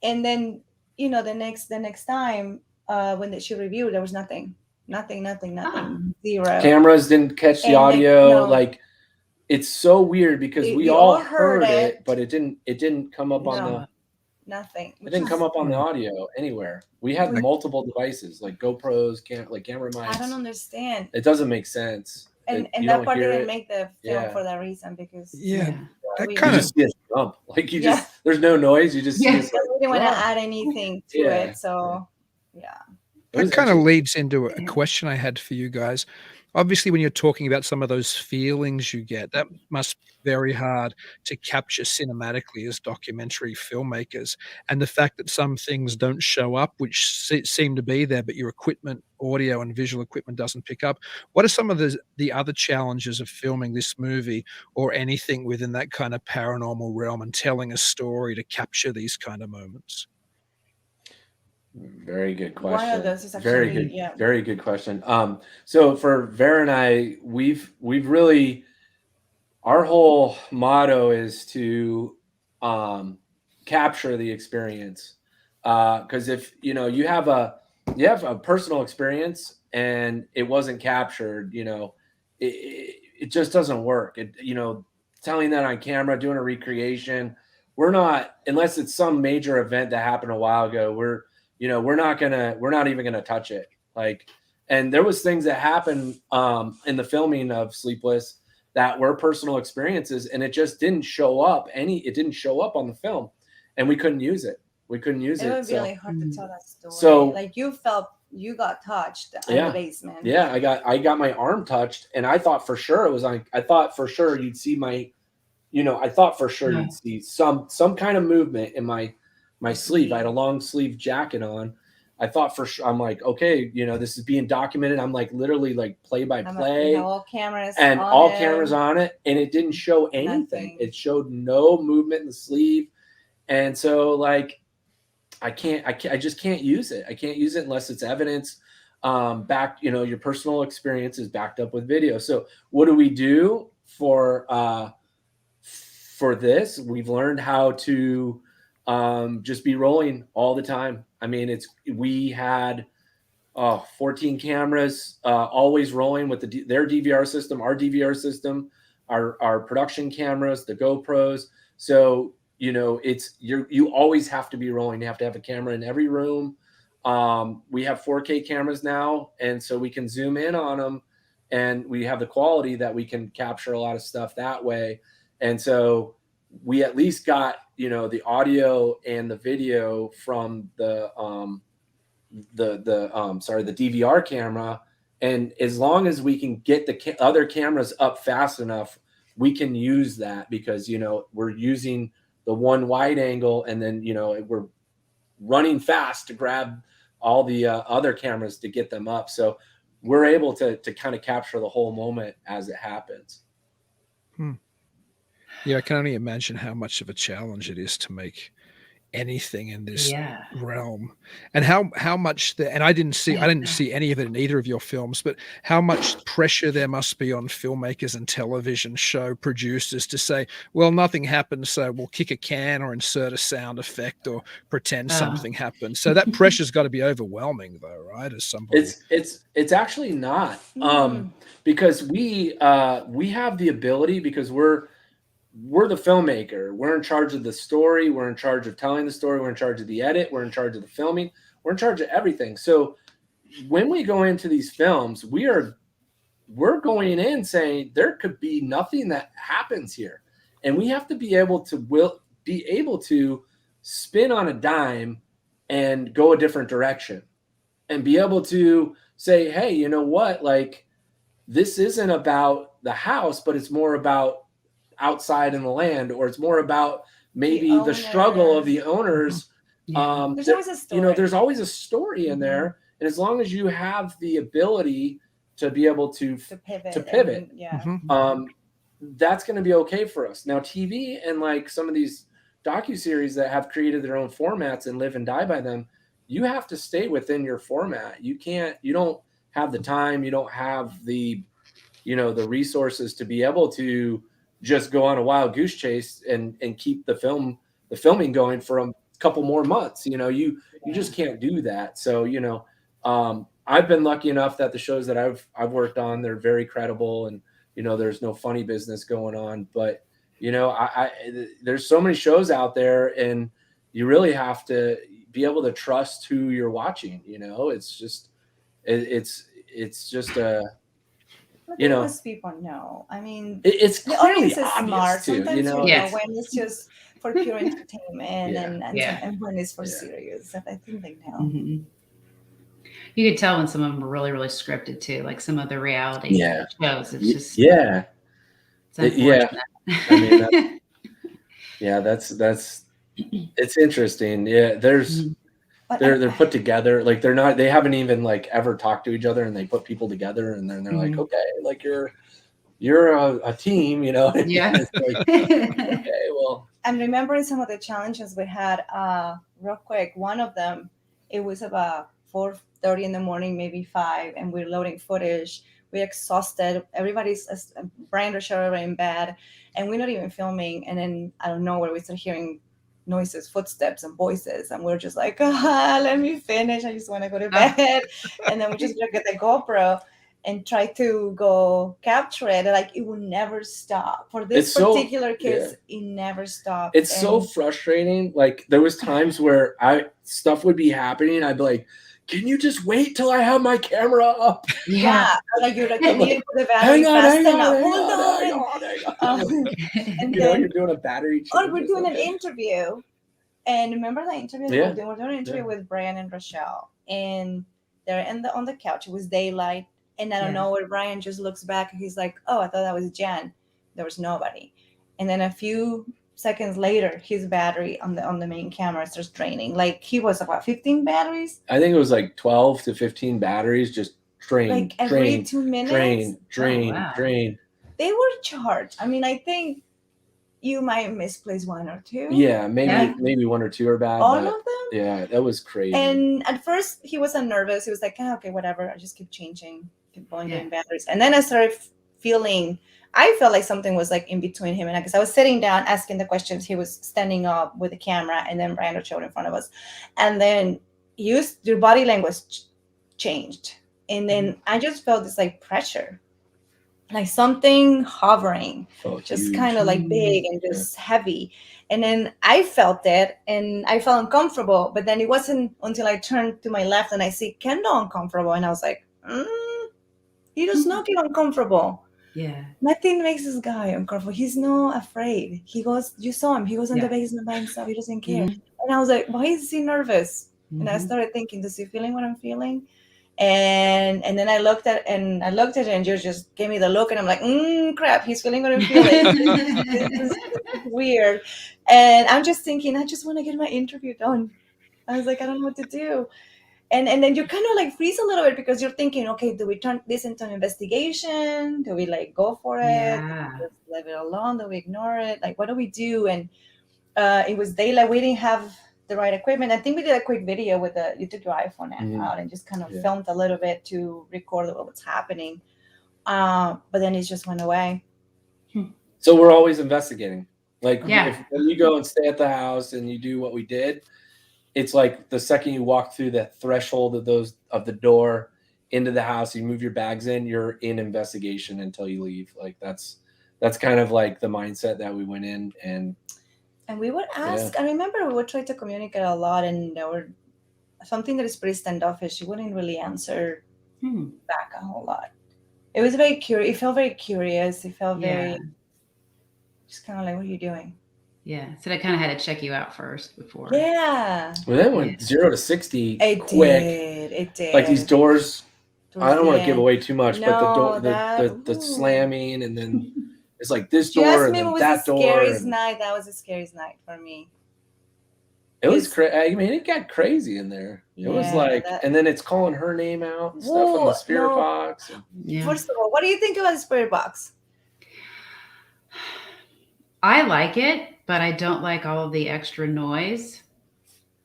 and then the next time when she reviewed, there was nothing, zero. Cameras didn't catch the audio. Like it's so weird because we all heard it, but it didn't come up on the nothing. It didn't come up on the audio anywhere. We had multiple devices like GoPros, camera mics. I don't understand. It doesn't make sense. And that part didn't make the film for that reason because that kind of see it jump. Like you just there's no noise. You just see it. We didn't want to add anything to it, so that kind of leads into a question I had for you guys. Obviously, when you're talking about some of those feelings you get, that must be very hard to capture cinematically as documentary filmmakers. And the fact that some things don't show up, which seem to be there, but your equipment, audio and visual equipment doesn't pick up. What are some of the other challenges of filming this movie or anything within that kind of paranormal realm and telling a story to capture these kind of moments? Very good question. One of those is actually very good question. So for Vera and I, we've really, our whole motto is to capture the experience. Because if you have a personal experience and it wasn't captured, it just doesn't work. Telling that on camera, doing a recreation, we're not, unless it's some major event that happened a while ago, we're not even gonna touch it. Like, and there was things that happened in the filming of Sleepless that were personal experiences, and it just didn't show up. It didn't show up on the film, and we couldn't use it. It was really hard to tell that story. So like you felt you got touched in the basement. Yeah, I got my arm touched, and I thought for sure it was like, I thought for sure you'd see my, I thought for sure you'd see some kind of movement in my sleeve. I had a long sleeve jacket on. I thought for sure, I'm like, okay, this is being documented. I'm like literally like play by play, all cameras on it, and it didn't show anything. Nothing. It showed no movement in the sleeve, and so like I just can't use it. I can't use it unless it's evidence. Back, your personal experience is backed up with video. So what do we do for this? We've learned how to just be rolling all the time. I mean, we had 14 cameras always rolling with their DVR system, our DVR system, our production cameras, the GoPros. So you always have to be rolling. You have to have a camera in every room. We have 4K cameras now, and so we can zoom in on them, and we have the quality that we can capture a lot of stuff that way. And so we at least got the audio and the video from the DVR camera, and as long as we can get the other cameras up fast enough, we can use that, because we're using the one wide angle, and then we're running fast to grab all the other cameras to get them up, so we're able to kind of capture the whole moment as it happens. Yeah, I can only imagine how much of a challenge it is to make anything in this realm, and how much and I didn't see any of it in either of your films, but how much pressure there must be on filmmakers and television show producers to say, well, nothing happened, so we'll kick a can or insert a sound effect or pretend something happened. So that pressure's got to be overwhelming, though, right? As somebody, it's actually not, because we have the ability, because we're the filmmaker. We're in charge of the story. We're in charge of telling the story. We're in charge of the edit. We're in charge of the filming. We're in charge of everything. So when we go into these films, we're going in saying there could be nothing that happens here, and we have to be able to spin on a dime and go a different direction, and be able to say, hey, you know what? Like, this isn't about the house, but it's more about outside in the land, or it's more about maybe the struggle of the owners. There's always a story. There's always a story in there, and as long as you have the ability to be able to pivot, that's going to be okay for us. Now, TV and like some of these docuseries that have created their own formats and live and die by them, you have to stay within your format. You don't have the time, you don't have the the resources to be able to just go on a wild goose chase and keep the filming going for a couple more months. You just can't do that. So, I've been lucky enough that the shows that I've worked on, they're very credible, and, there's no funny business going on, but, there's so many shows out there, and you really have to be able to trust who you're watching. It's just a, most people know. I mean, it's the audience is smart. Too, Sometimes we know when it's just for pure entertainment and when it's for serious. I think they know. Mm-hmm. You could tell when some of them are really, really scripted too, like some of the reality shows. It's just it's unfortunate. I mean, that's it's interesting. Yeah, they're put together, like they haven't even like ever talked to each other, and they put people together, and then they're like, okay, like you're a team, Yeah. Like, okay, well. I'm remembering some of the challenges we had real quick. One of them, it was about 4:30 in the morning, maybe 5, and we're loading footage. We're exhausted. Everybody's Brian and Rochelle are in bed, and we're not even filming. And then I don't know where we start hearing noises, footsteps, and voices, and we're just like, let me finish. I just want to go to bed. And then we just look at the GoPro and try to go capture it. Like, it will never stop. For this particular case, it never stopped. It's so frustrating. Like, there was times where stuff would be happening. I'd be like, can you just wait till I have my camera up? Yeah. Like, you're like, hang on. And then, you're doing a battery change. Or we're doing an interview. And remember the interview? We're doing an interview with Brian and Rochelle. And They're on the couch. It was daylight, and I don't know where Brian just looks back and he's like, "Oh, I thought that was Jen." There was nobody. And then a few seconds later, his battery on the main camera starts draining. Like he was about 15 batteries. I think it was like 12 to 15 batteries, just drain, like every 2 minutes. Drain. They were charged. I mean, I think you might misplace one or two. Yeah, maybe one or two are bad. All of them? Yeah, that was crazy. And at first he wasn't nervous. He was like, oh, okay, whatever. I just keep changing, keep going getting batteries. And then I started I felt like something was like in between him and I, because I was sitting down asking the questions. He was standing up with the camera, and then Brian showed in front of us. And then your body language changed. And then I just felt this like pressure, like something hovering, just kind of like big and just heavy. And then I felt it and I felt uncomfortable. But then it wasn't until I turned to my left and I see Kendall uncomfortable. And I was like, he does not get uncomfortable. Yeah. Nothing makes this guy uncomfortable. He's not afraid. He goes, you saw him. He goes in the basement by himself. He doesn't care. And I was like, why is he nervous? And I started thinking, does he feeling what I'm feeling? And then I looked at it, and you just gave me the look, and I'm like, crap, he's feeling what I'm feeling. This is weird. And I'm just thinking, I just want to get my interview done. I was like, I don't know what to do. And then you kind of like freeze a little bit because you're thinking, okay, do we turn this into an investigation? Do we like go for it? Yeah. Just leave it alone? Do we ignore it? Like, what do we do? And it was daylight. We didn't have the right equipment. I think we did a quick video with you took your iPhone out and just kind of filmed a little bit to record what was happening. But then it just went away. So we're always investigating. Like when you go and stay at the house and you do what we did, it's like the second you walk through that threshold of the door into the house, you move your bags in, you're in investigation until you leave. Like that's kind of like the mindset that we went in. And we would ask, I remember we would try to communicate a lot, and there were something that is pretty standoffish. She wouldn't really answer back a whole lot. It was very curious. It felt very curious. It felt very just kind of like, what are you doing? Yeah. So they kind of had to check you out first before. Yeah. Well, that went 0 to 60 it quick. It did. Like these doors, I don't want to give away too much, but the slamming, and then it's like this door and then that door. That was the scariest night for me. It was crazy. I mean, it got crazy in there. It was like, and then it's calling her name out and stuff on the spirit box. First of all, what do you think about the spirit box? I like it, but I don't like all of the extra noise.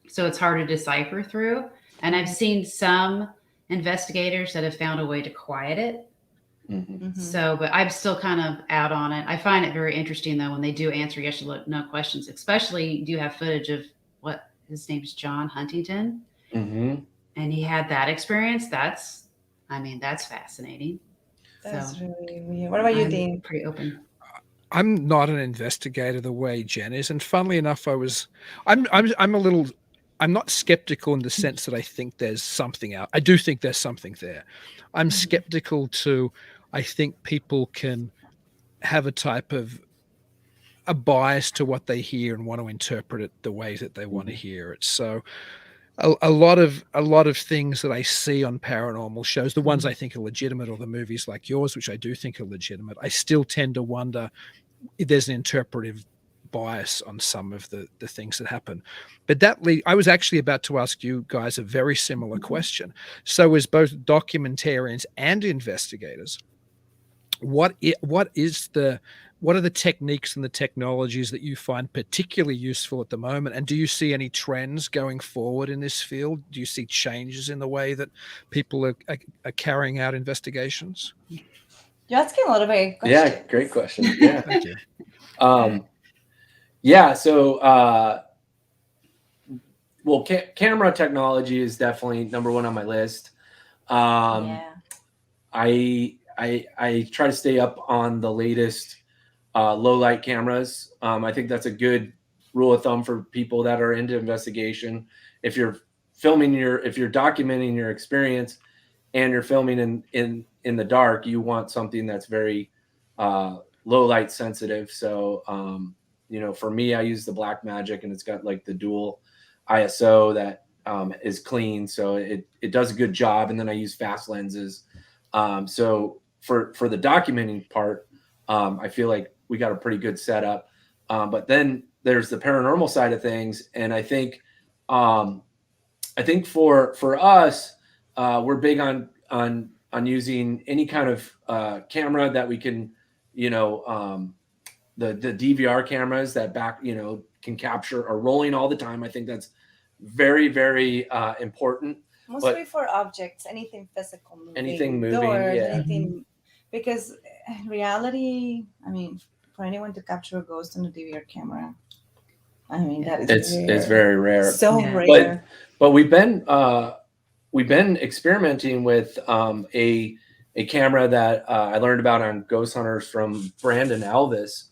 So it's hard to decipher through. And I've seen some investigators that have found a way to quiet it. So, but I'm still kind of out on it. I find it very interesting though, when they do answer yes or no questions, especially do you have footage of what his name is, John Huntington. And he had that experience. That's fascinating. That's really weird. What about you, Dean? Pretty open. I'm not an investigator the way Jen is, and funnily enough, I'm not skeptical in the sense that I think there's something out. I do think there's something there. I'm skeptical too. I think people can have a type of a bias to what they hear and want to interpret it the way that they want to hear it. So a lot of things that I see on paranormal shows, the ones I think are legitimate, or the movies like yours, which I do think are legitimate, I still tend to wonder if there's an interpretive bias on some of the things that happen. But I was actually about to ask you guys a very similar question. So as both documentarians and investigators, what are the techniques and the technologies that you find particularly useful at the moment? And do you see any trends going forward in this field? Do you see changes in the way that people are carrying out investigations? You're asking a lot of great questions. Yeah, great question. Yeah. Thank you. So, camera technology is definitely number one on my list. I try to stay up on the latest low light cameras. I think that's a good rule of thumb for people that are into investigation. If you're documenting your experience and you're filming in the dark, you want something that's very low light sensitive. So, for me, I use the Blackmagic, and it's got like the dual ISO that is clean, so it does a good job. And then I use fast lenses. So for the documenting part, I feel like we got a pretty good setup. But then there's the paranormal side of things, and I think for us, we're big on using any kind of camera that we can, the DVR cameras that can capture are rolling all the time. I think that's very, very important. Mostly for objects, anything physical, anything moving, doors, anything, because in reality, I mean, for anyone to capture a ghost on a DVR camera, I mean, that is it's very rare. So rare. But we've been experimenting with a camera that I learned about on Ghost Hunters from Brandon Elvis.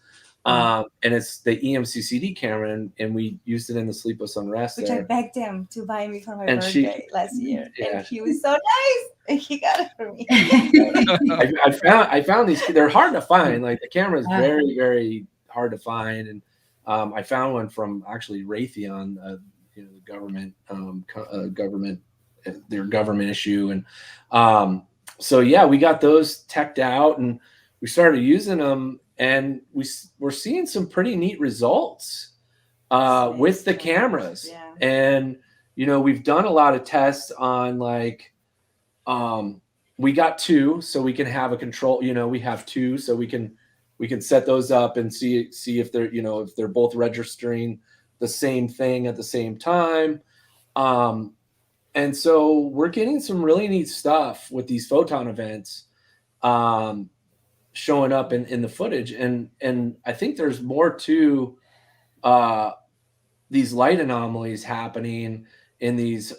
And it's the EMCCD camera, and we used it in the Sleepless Unrest. Which I begged him to buy me for my birthday last year. Yeah. And he was so nice. And he got it for me. I found these, they're hard to find. Like the camera is very, very hard to find. And I found one from actually Raytheon, the government, their government issue. And so, yeah, we got those teched out and we started using them. And we're seeing some pretty neat results with the cameras. Yeah. And, we've done a lot of tests on we got 2, so we can have a control, we have 2, so we can set those up and see if they're, if they're both registering the same thing at the same time. And so we're getting some really neat stuff with these photon events. Showing up in the footage, and I think there's more to these light anomalies happening in these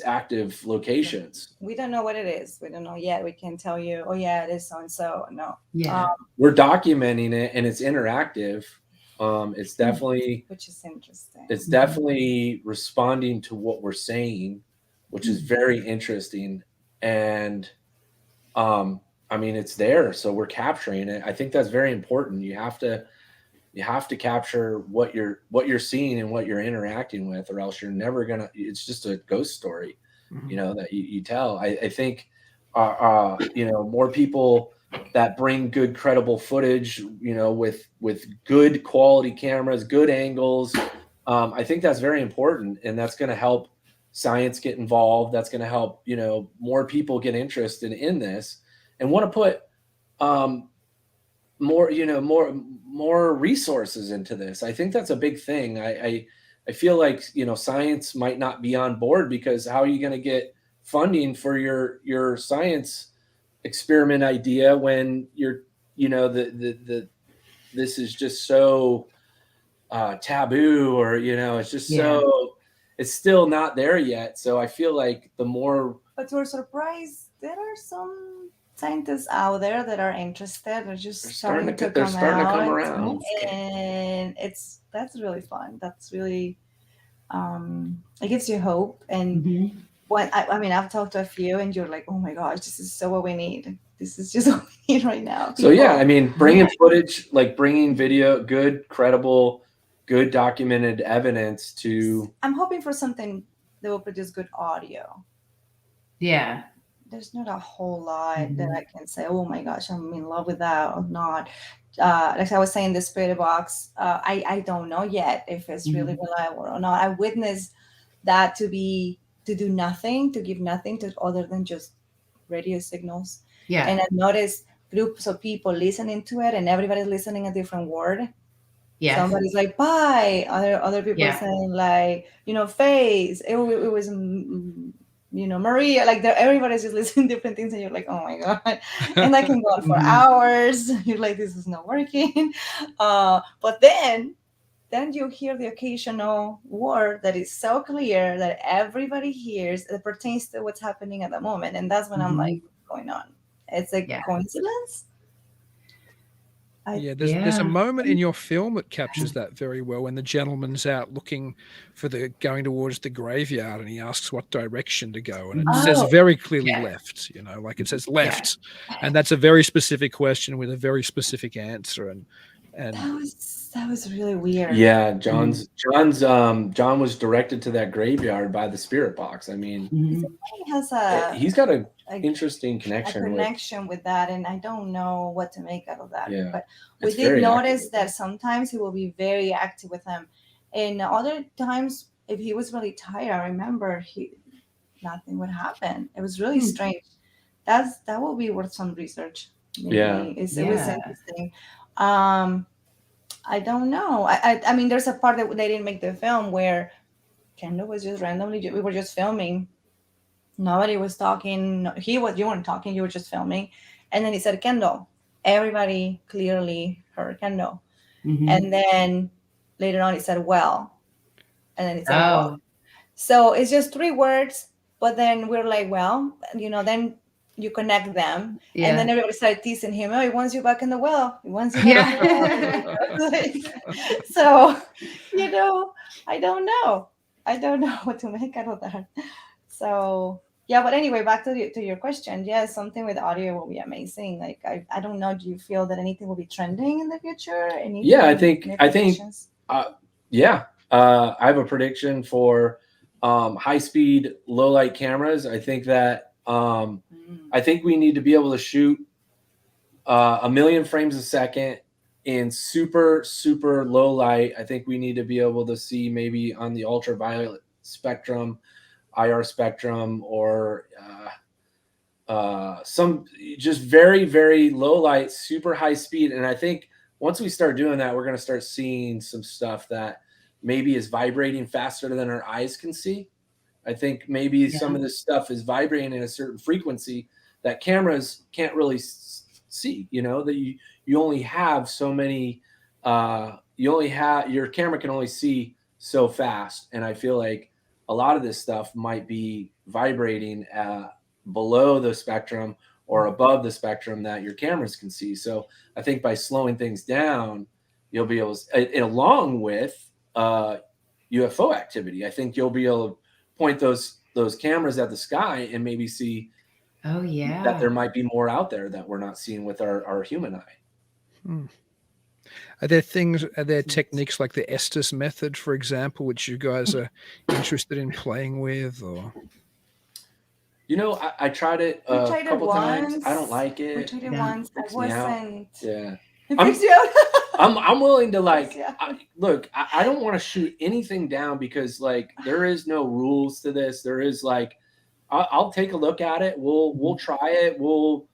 active locations. We don't know what it is. We don't know yet. We can tell you, oh yeah, it is so and so. No. Yeah. We're documenting it, and it's interactive. It's definitely, which is interesting. It's definitely responding to what we're saying, which is very interesting. And I mean, it's there, so we're capturing it. I think that's very important. You have to capture what you're seeing and what you're interacting with, or else you're never gonna. It's just a ghost story, that you tell. I think, more people that bring good, credible footage, with good quality cameras, good angles. I think that's very important, and that's going to help science get involved. That's going to help, more people get interested in this and want to put more resources into this. I think that's a big thing. I feel like, science might not be on board, because how are you going to get funding for your science experiment idea when you're, this is just so taboo, or, it's just so, it's still not there yet. So I feel like the more. But we're surprised there are some scientists out there that are interested. They're just starting to come around, and that's really fun. That's really it gives you hope. And when I've talked to a few, and you're like, oh my gosh, this is so what we need. This is just what we need right now. So bringing footage, like bringing video, good, credible, good documented evidence to. I'm hoping for something that will produce good audio. Yeah. There's not a whole lot that I can say, oh my gosh, I'm in love with that or not. Like I was saying, the spirit box, I don't know yet if it's really reliable or not. I witnessed that to do nothing, to give nothing to other than just radio signals. Yeah. And I noticed groups of people listening to it, and everybody's listening a different word. Yeah. Somebody's like, bye. Other people saying like, face. It was Maria, like everybody's just listening to different things, and you're like, oh my god, and that can go on for hours. You're like, this is not working. But then you hear the occasional word that is so clear that everybody hears, that pertains to what's happening at the moment, and that's when I'm like, what's going on? It's a coincidence. There's a moment in your film that captures that very well, when the gentleman's out looking for going towards the graveyard, and he asks what direction to go, and it says very clearly left, like it says left, and that's a very specific question with a very specific answer. And And that was really weird. Yeah, John was directed to that graveyard by the spirit box. I mean, he has he's got a interesting connection with that, and I don't know what to make out of that. Yeah, but we did notice that sometimes he will be very active with him, and other times if he was really tired, I remember nothing would happen. It was really strange. That will be worth some research. Maybe. It was interesting. I don't know. I mean, there's a part that they didn't make the film where Kendall was just randomly. We were just filming. Nobody was talking. You weren't talking. You were just filming, and then he said Kendall. Everybody clearly heard Kendall, and then later on he said well, and then he said well. So it's just 3 words, but then we're like, well, then you connect them, and then everybody started teasing him. Oh, he wants you back in the well. He wants you back in the well. So, I don't know. I don't know what to make out of that. So, yeah. But anyway, back to your question. Yes, something with audio will be amazing. Like, I don't know. Do you feel that anything will be trending in the future? I think. I have a prediction for high-speed, low-light cameras. I think that. I think we need to be able to shoot 1 million frames a second in super, super low light. I think we need to be able to see maybe on the ultraviolet spectrum, IR spectrum, or some just very, very low light, super high speed. And I think once we start doing that, we're going to start seeing some stuff that maybe is vibrating faster than our eyes can see. I think maybe some of this stuff is vibrating in a certain frequency that cameras can't really see, that you only have so many, your camera can only see so fast. And I feel like a lot of this stuff might be vibrating below the spectrum or above the spectrum that your cameras can see. So I think by slowing things down, you'll be able to, along with UFO activity, I think you'll be able to point those cameras at the sky and maybe see that there might be more out there that we're not seeing with our human eye. Are there techniques like the Estes method, for example, which you guys are interested in playing with? Or I tried it a couple times. I don't like it. We tried it once. I wasn't. Yeah. I'm willing to look, I don't want to shoot anything down because there is no rules to this. There is I'll take a look at it. We'll try it. We'll,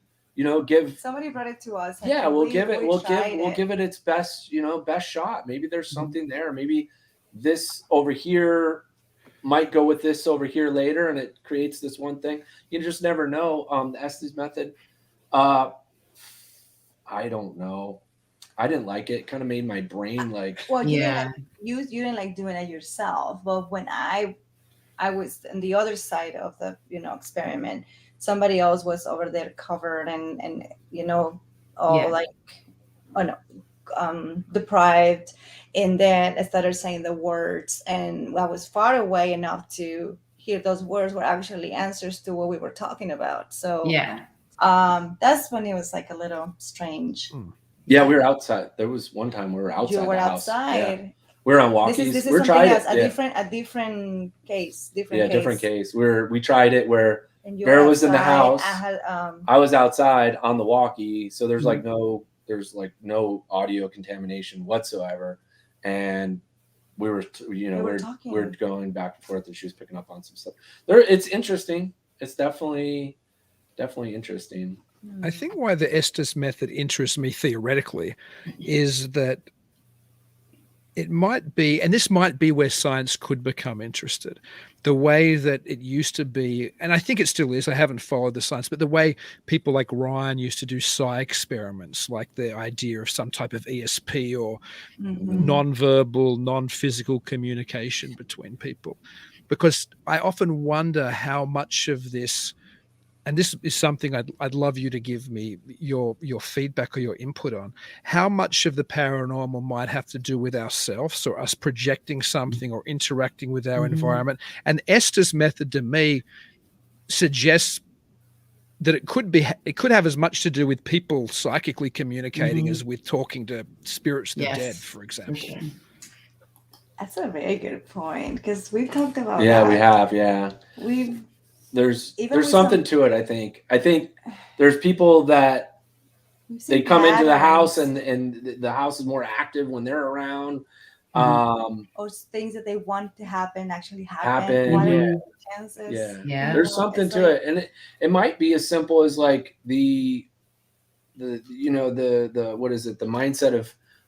give somebody brought it to us. We'll give it its best, best shot. Maybe there's something there. Maybe this over here might go with this over here later and it creates this one thing. You just never know. The Estes method. I don't know. I didn't like it. Kind of made my brain you didn't like doing it yourself. But when I was on the other side of the experiment, somebody else was over there covered and deprived, and then I started saying the words, and I was far away enough to hear those words were actually answers to what we were talking about. So that's when it was a little strange. Yeah, we were outside. There was one time we were outside. You were the house. outside. Yeah. We were on walkies. This is we're something else. A different case. Different case. We tried it where Vera was in the house. I was outside on the walkie, so there's no audio contamination whatsoever, and we were we're going back and forth, and she was picking up on some stuff. It's interesting. It's definitely interesting. I think why the Estes method interests me theoretically is that it might be, and this might be where science could become interested, the way that it used to be, and I think it still is, I haven't followed the science, but the way people like Ryan used to do psi experiments, like the idea of some type of ESP or non-verbal, non-physical communication between people. Because I often wonder how much of this, and this is something I'd love you to give me your feedback or your input on, how much of the paranormal might have to do with ourselves or us projecting something or interacting with our environment. And Estes method to me suggests that it could have as much to do with people psychically communicating as with talking to spirits of the dead, for example. For sure. That's a very good point, because we've talked about that. we have. Yeah, there's something to it. I think there's people that they come into the house and the house is more active when they're around. Or things that they want to happen actually happen. Yeah. There's something to it, and it might be as simple as like the what is it? The mindset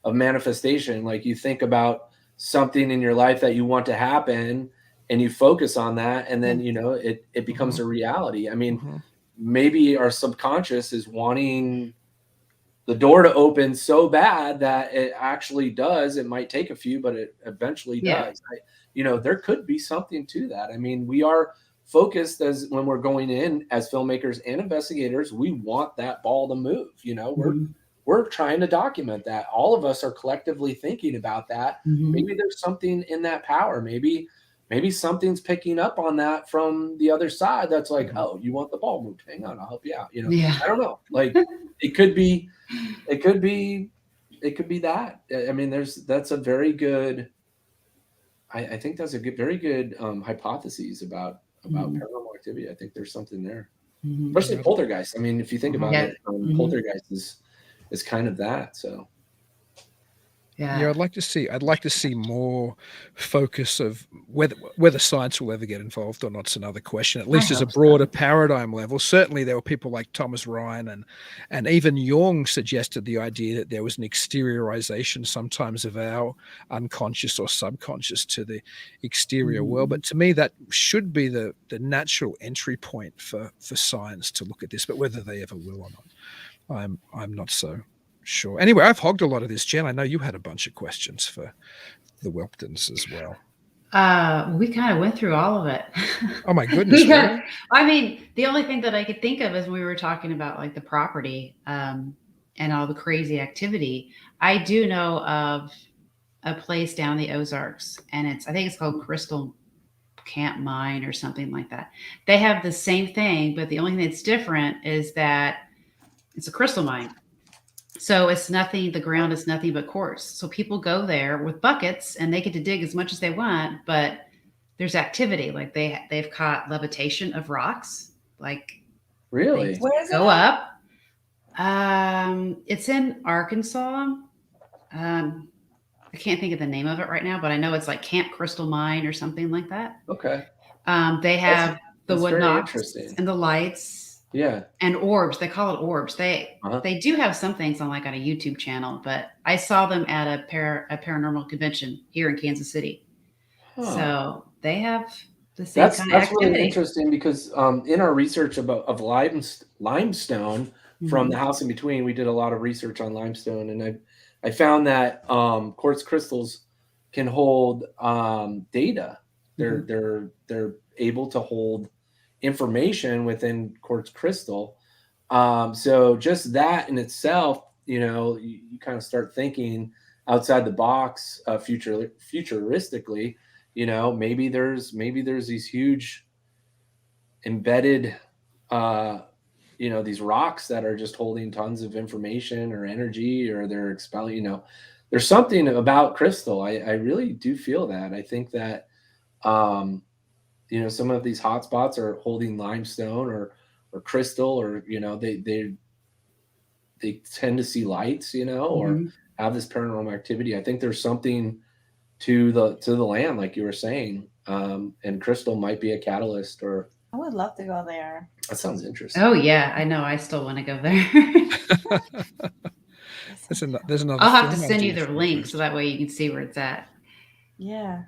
of manifestation. Like you think about something in your life that you want to happen, and you focus on that, and then it becomes a reality. I mean, maybe our subconscious is wanting the door to open so bad that it actually does. It might take a few, but it eventually does. There could be something to that. I mean, we are focused when we're going in as filmmakers and investigators. We want that ball to move. We're trying to document that. All of us are collectively thinking about that. Maybe there's something in that power. Maybe something's picking up on that from the other side. That's like, oh, you want the ball moved? Hang on, I'll help you out. I don't know. Like it could be that. I mean, that's a very good. I think that's a very good hypothesis about paranormal activity. I think there's something there, especially poltergeist. I mean, if you think about it, poltergeist is kind of that. So. Yeah, I'd like to see more focus of whether science will ever get involved or not. It's another question. At least as a broader paradigm level. Certainly, there were people like Thomas Ryan and even Jung suggested the idea that there was an exteriorization sometimes of our unconscious or subconscious to the exterior world. But to me, that should be the natural entry point for science to look at this. But whether they ever will or not, I'm not so sure. Anyway, I've hogged a lot of this, Jen. I know you had a bunch of questions for the Whelptons as well. We kind of went through all of it. Oh my goodness. Really? I mean, the only thing that I could think of is when we were talking about like the property and all the crazy activity. I do know of a place down the Ozarks, and I think it's called Crystal Camp Mine or something like that. They have the same thing, but the only thing that's different is that it's a crystal mine. So it's nothing, the ground is nothing but quartz. So people go there with buckets and they get to dig as much as they want, but there's activity. Like they've caught levitation of rocks. Like really? Where is it? Go up. It's in Arkansas. I can't think of the name of it right now, but I know it's like Camp Crystal Mine or something like that. Okay. They have the wood knocks and the lights. Yeah. And orbs. They call it orbs. They do have some things on a YouTube channel, but I saw them at a paranormal convention here in Kansas City. So they have the same kind of activity. That's really interesting because in our research of limestone from the house in between, we did a lot of research on limestone, and I found that quartz crystals can hold data. They're able to hold information within quartz crystal. So just that in itself, you kind of start thinking outside the box, futuristically. Maybe there's these huge embedded, these rocks that are just holding tons of information or energy, or they're expelling. There's something about crystal. I really do feel that. I think that. Some of these hotspots are holding limestone or crystal, or they tend to see lights, or have this paranormal activity. I think there's something to the land, like you were saying, and crystal might be a catalyst. Or I would love to go there. That sounds interesting. Oh yeah, I know. I still want to go there. There's another. I'll have to send you the link so that way you can see where it's at. Yeah.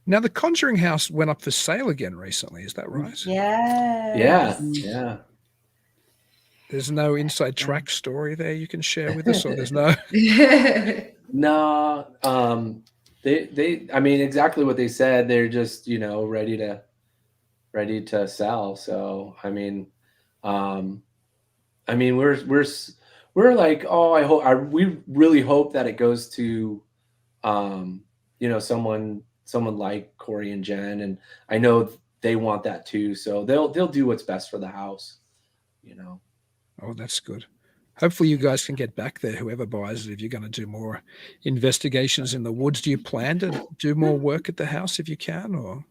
Now, the Conjuring house went up for sale again recently. Is that right? Yeah. There's no inside track story there you can share with us, or there's no. No. They. I mean, exactly what they said. They're just ready to sell. So I mean, we're like, oh, we really hope that it goes to, someone like Corey and Jen, and I know they want that too. So they'll do what's best for the house, you know. Oh, that's good. Hopefully you guys can get back there, whoever buys it, if you're going to do more investigations in the woods. Do you plan to do more work at the house if you can, or?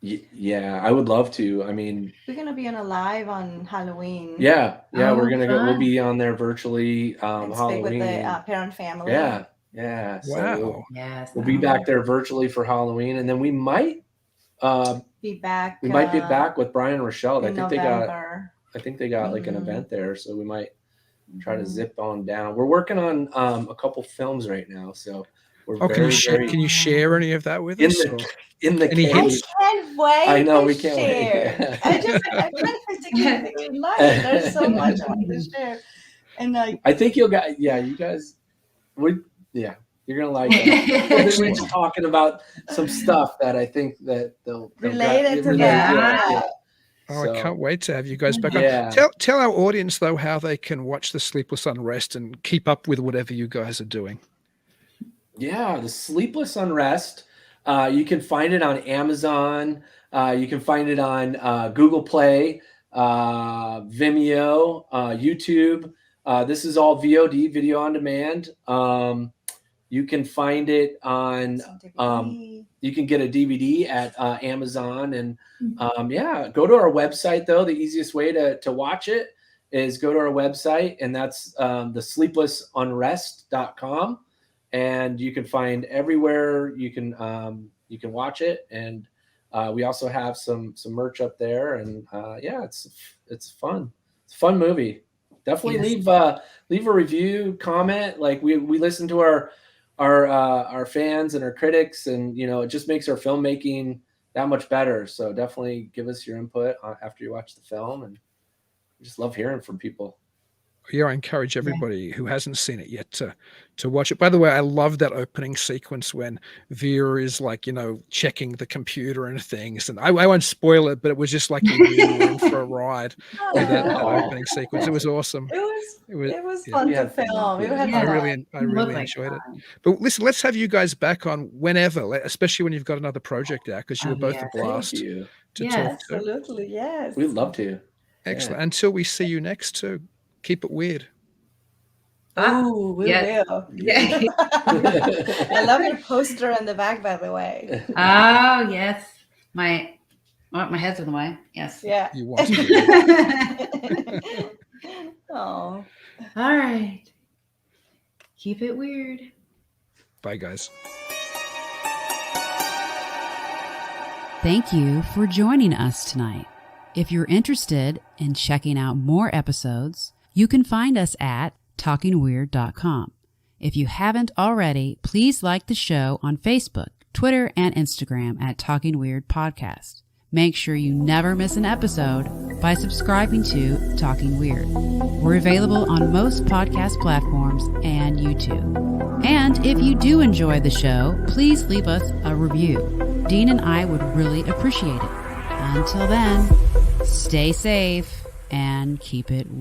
Yeah, I would love to. I mean, we're going to be on a live on Halloween. Yeah. Oh, We're going to go, we'll fun. be on there virtually And speak Halloween. with the parent family. Yeah. Wow. So Yes. we'll be back there virtually for Halloween, and then we might be back. We might get back with Brian and Rochelle. I think they got like an event there, so we might try to zip on down. We're working on a couple films right now, so we're can you share any of that with us? In the Any cave. hints? I can't wait. I know, to we can't share. wait. I can't physically tonight. There's so much I want to share, and I think you guys, you're gonna like it. We're just talking about some stuff that I think that they'll related to that. Yeah. Oh, so, I can't wait to have you guys back on. Tell our audience though how they can watch the Sleepless Unrest and keep up with whatever you guys are doing. Yeah, the Sleepless Unrest. You can find it on Amazon. You can find it on Google Play, Vimeo, YouTube. This is all VOD, video on demand. You can find it on, you can get a DVD at Amazon. And go to our website, though. The easiest way to watch it is go to our website, and that's the sleeplessunrest.com. And you can find everywhere you can watch it. And we also have some merch up there. And it's fun. It's a fun movie. Definitely leave a review, comment. Like we listen to our fans and our critics, and it just makes our filmmaking that much better. So definitely give us your input after you watch the film, and we just love hearing from people. Yeah, I encourage everybody who hasn't seen it yet to watch it. By the way, I love that opening sequence when Vera is like, checking the computer and things. And I won't spoil it, but it was just like you were in for a ride with that opening sequence. It was awesome. It was fun to film. I really enjoyed it. But listen, let's have you guys back on whenever, especially when you've got another project out, because you were both a blast to talk to. Absolutely, yes. We'd love to. Excellent. Until we see you next too. Keep it weird. Oh, we will. Yeah. I love your poster in the back, by the way. Oh, yes. My head's in the way. Yes. Yeah. You want to. Oh. All right. Keep it weird. Bye, guys. Thank you for joining us tonight. If you're interested in checking out more episodes, you can find us at talkingweird.com. If you haven't already, please like the show on Facebook, Twitter, and Instagram at Talking Weird Podcast. Make sure you never miss an episode by subscribing to Talking Weird. We're available on most podcast platforms and YouTube. And if you do enjoy the show, please leave us a review. Dean and I would really appreciate it. Until then, stay safe and keep it weird.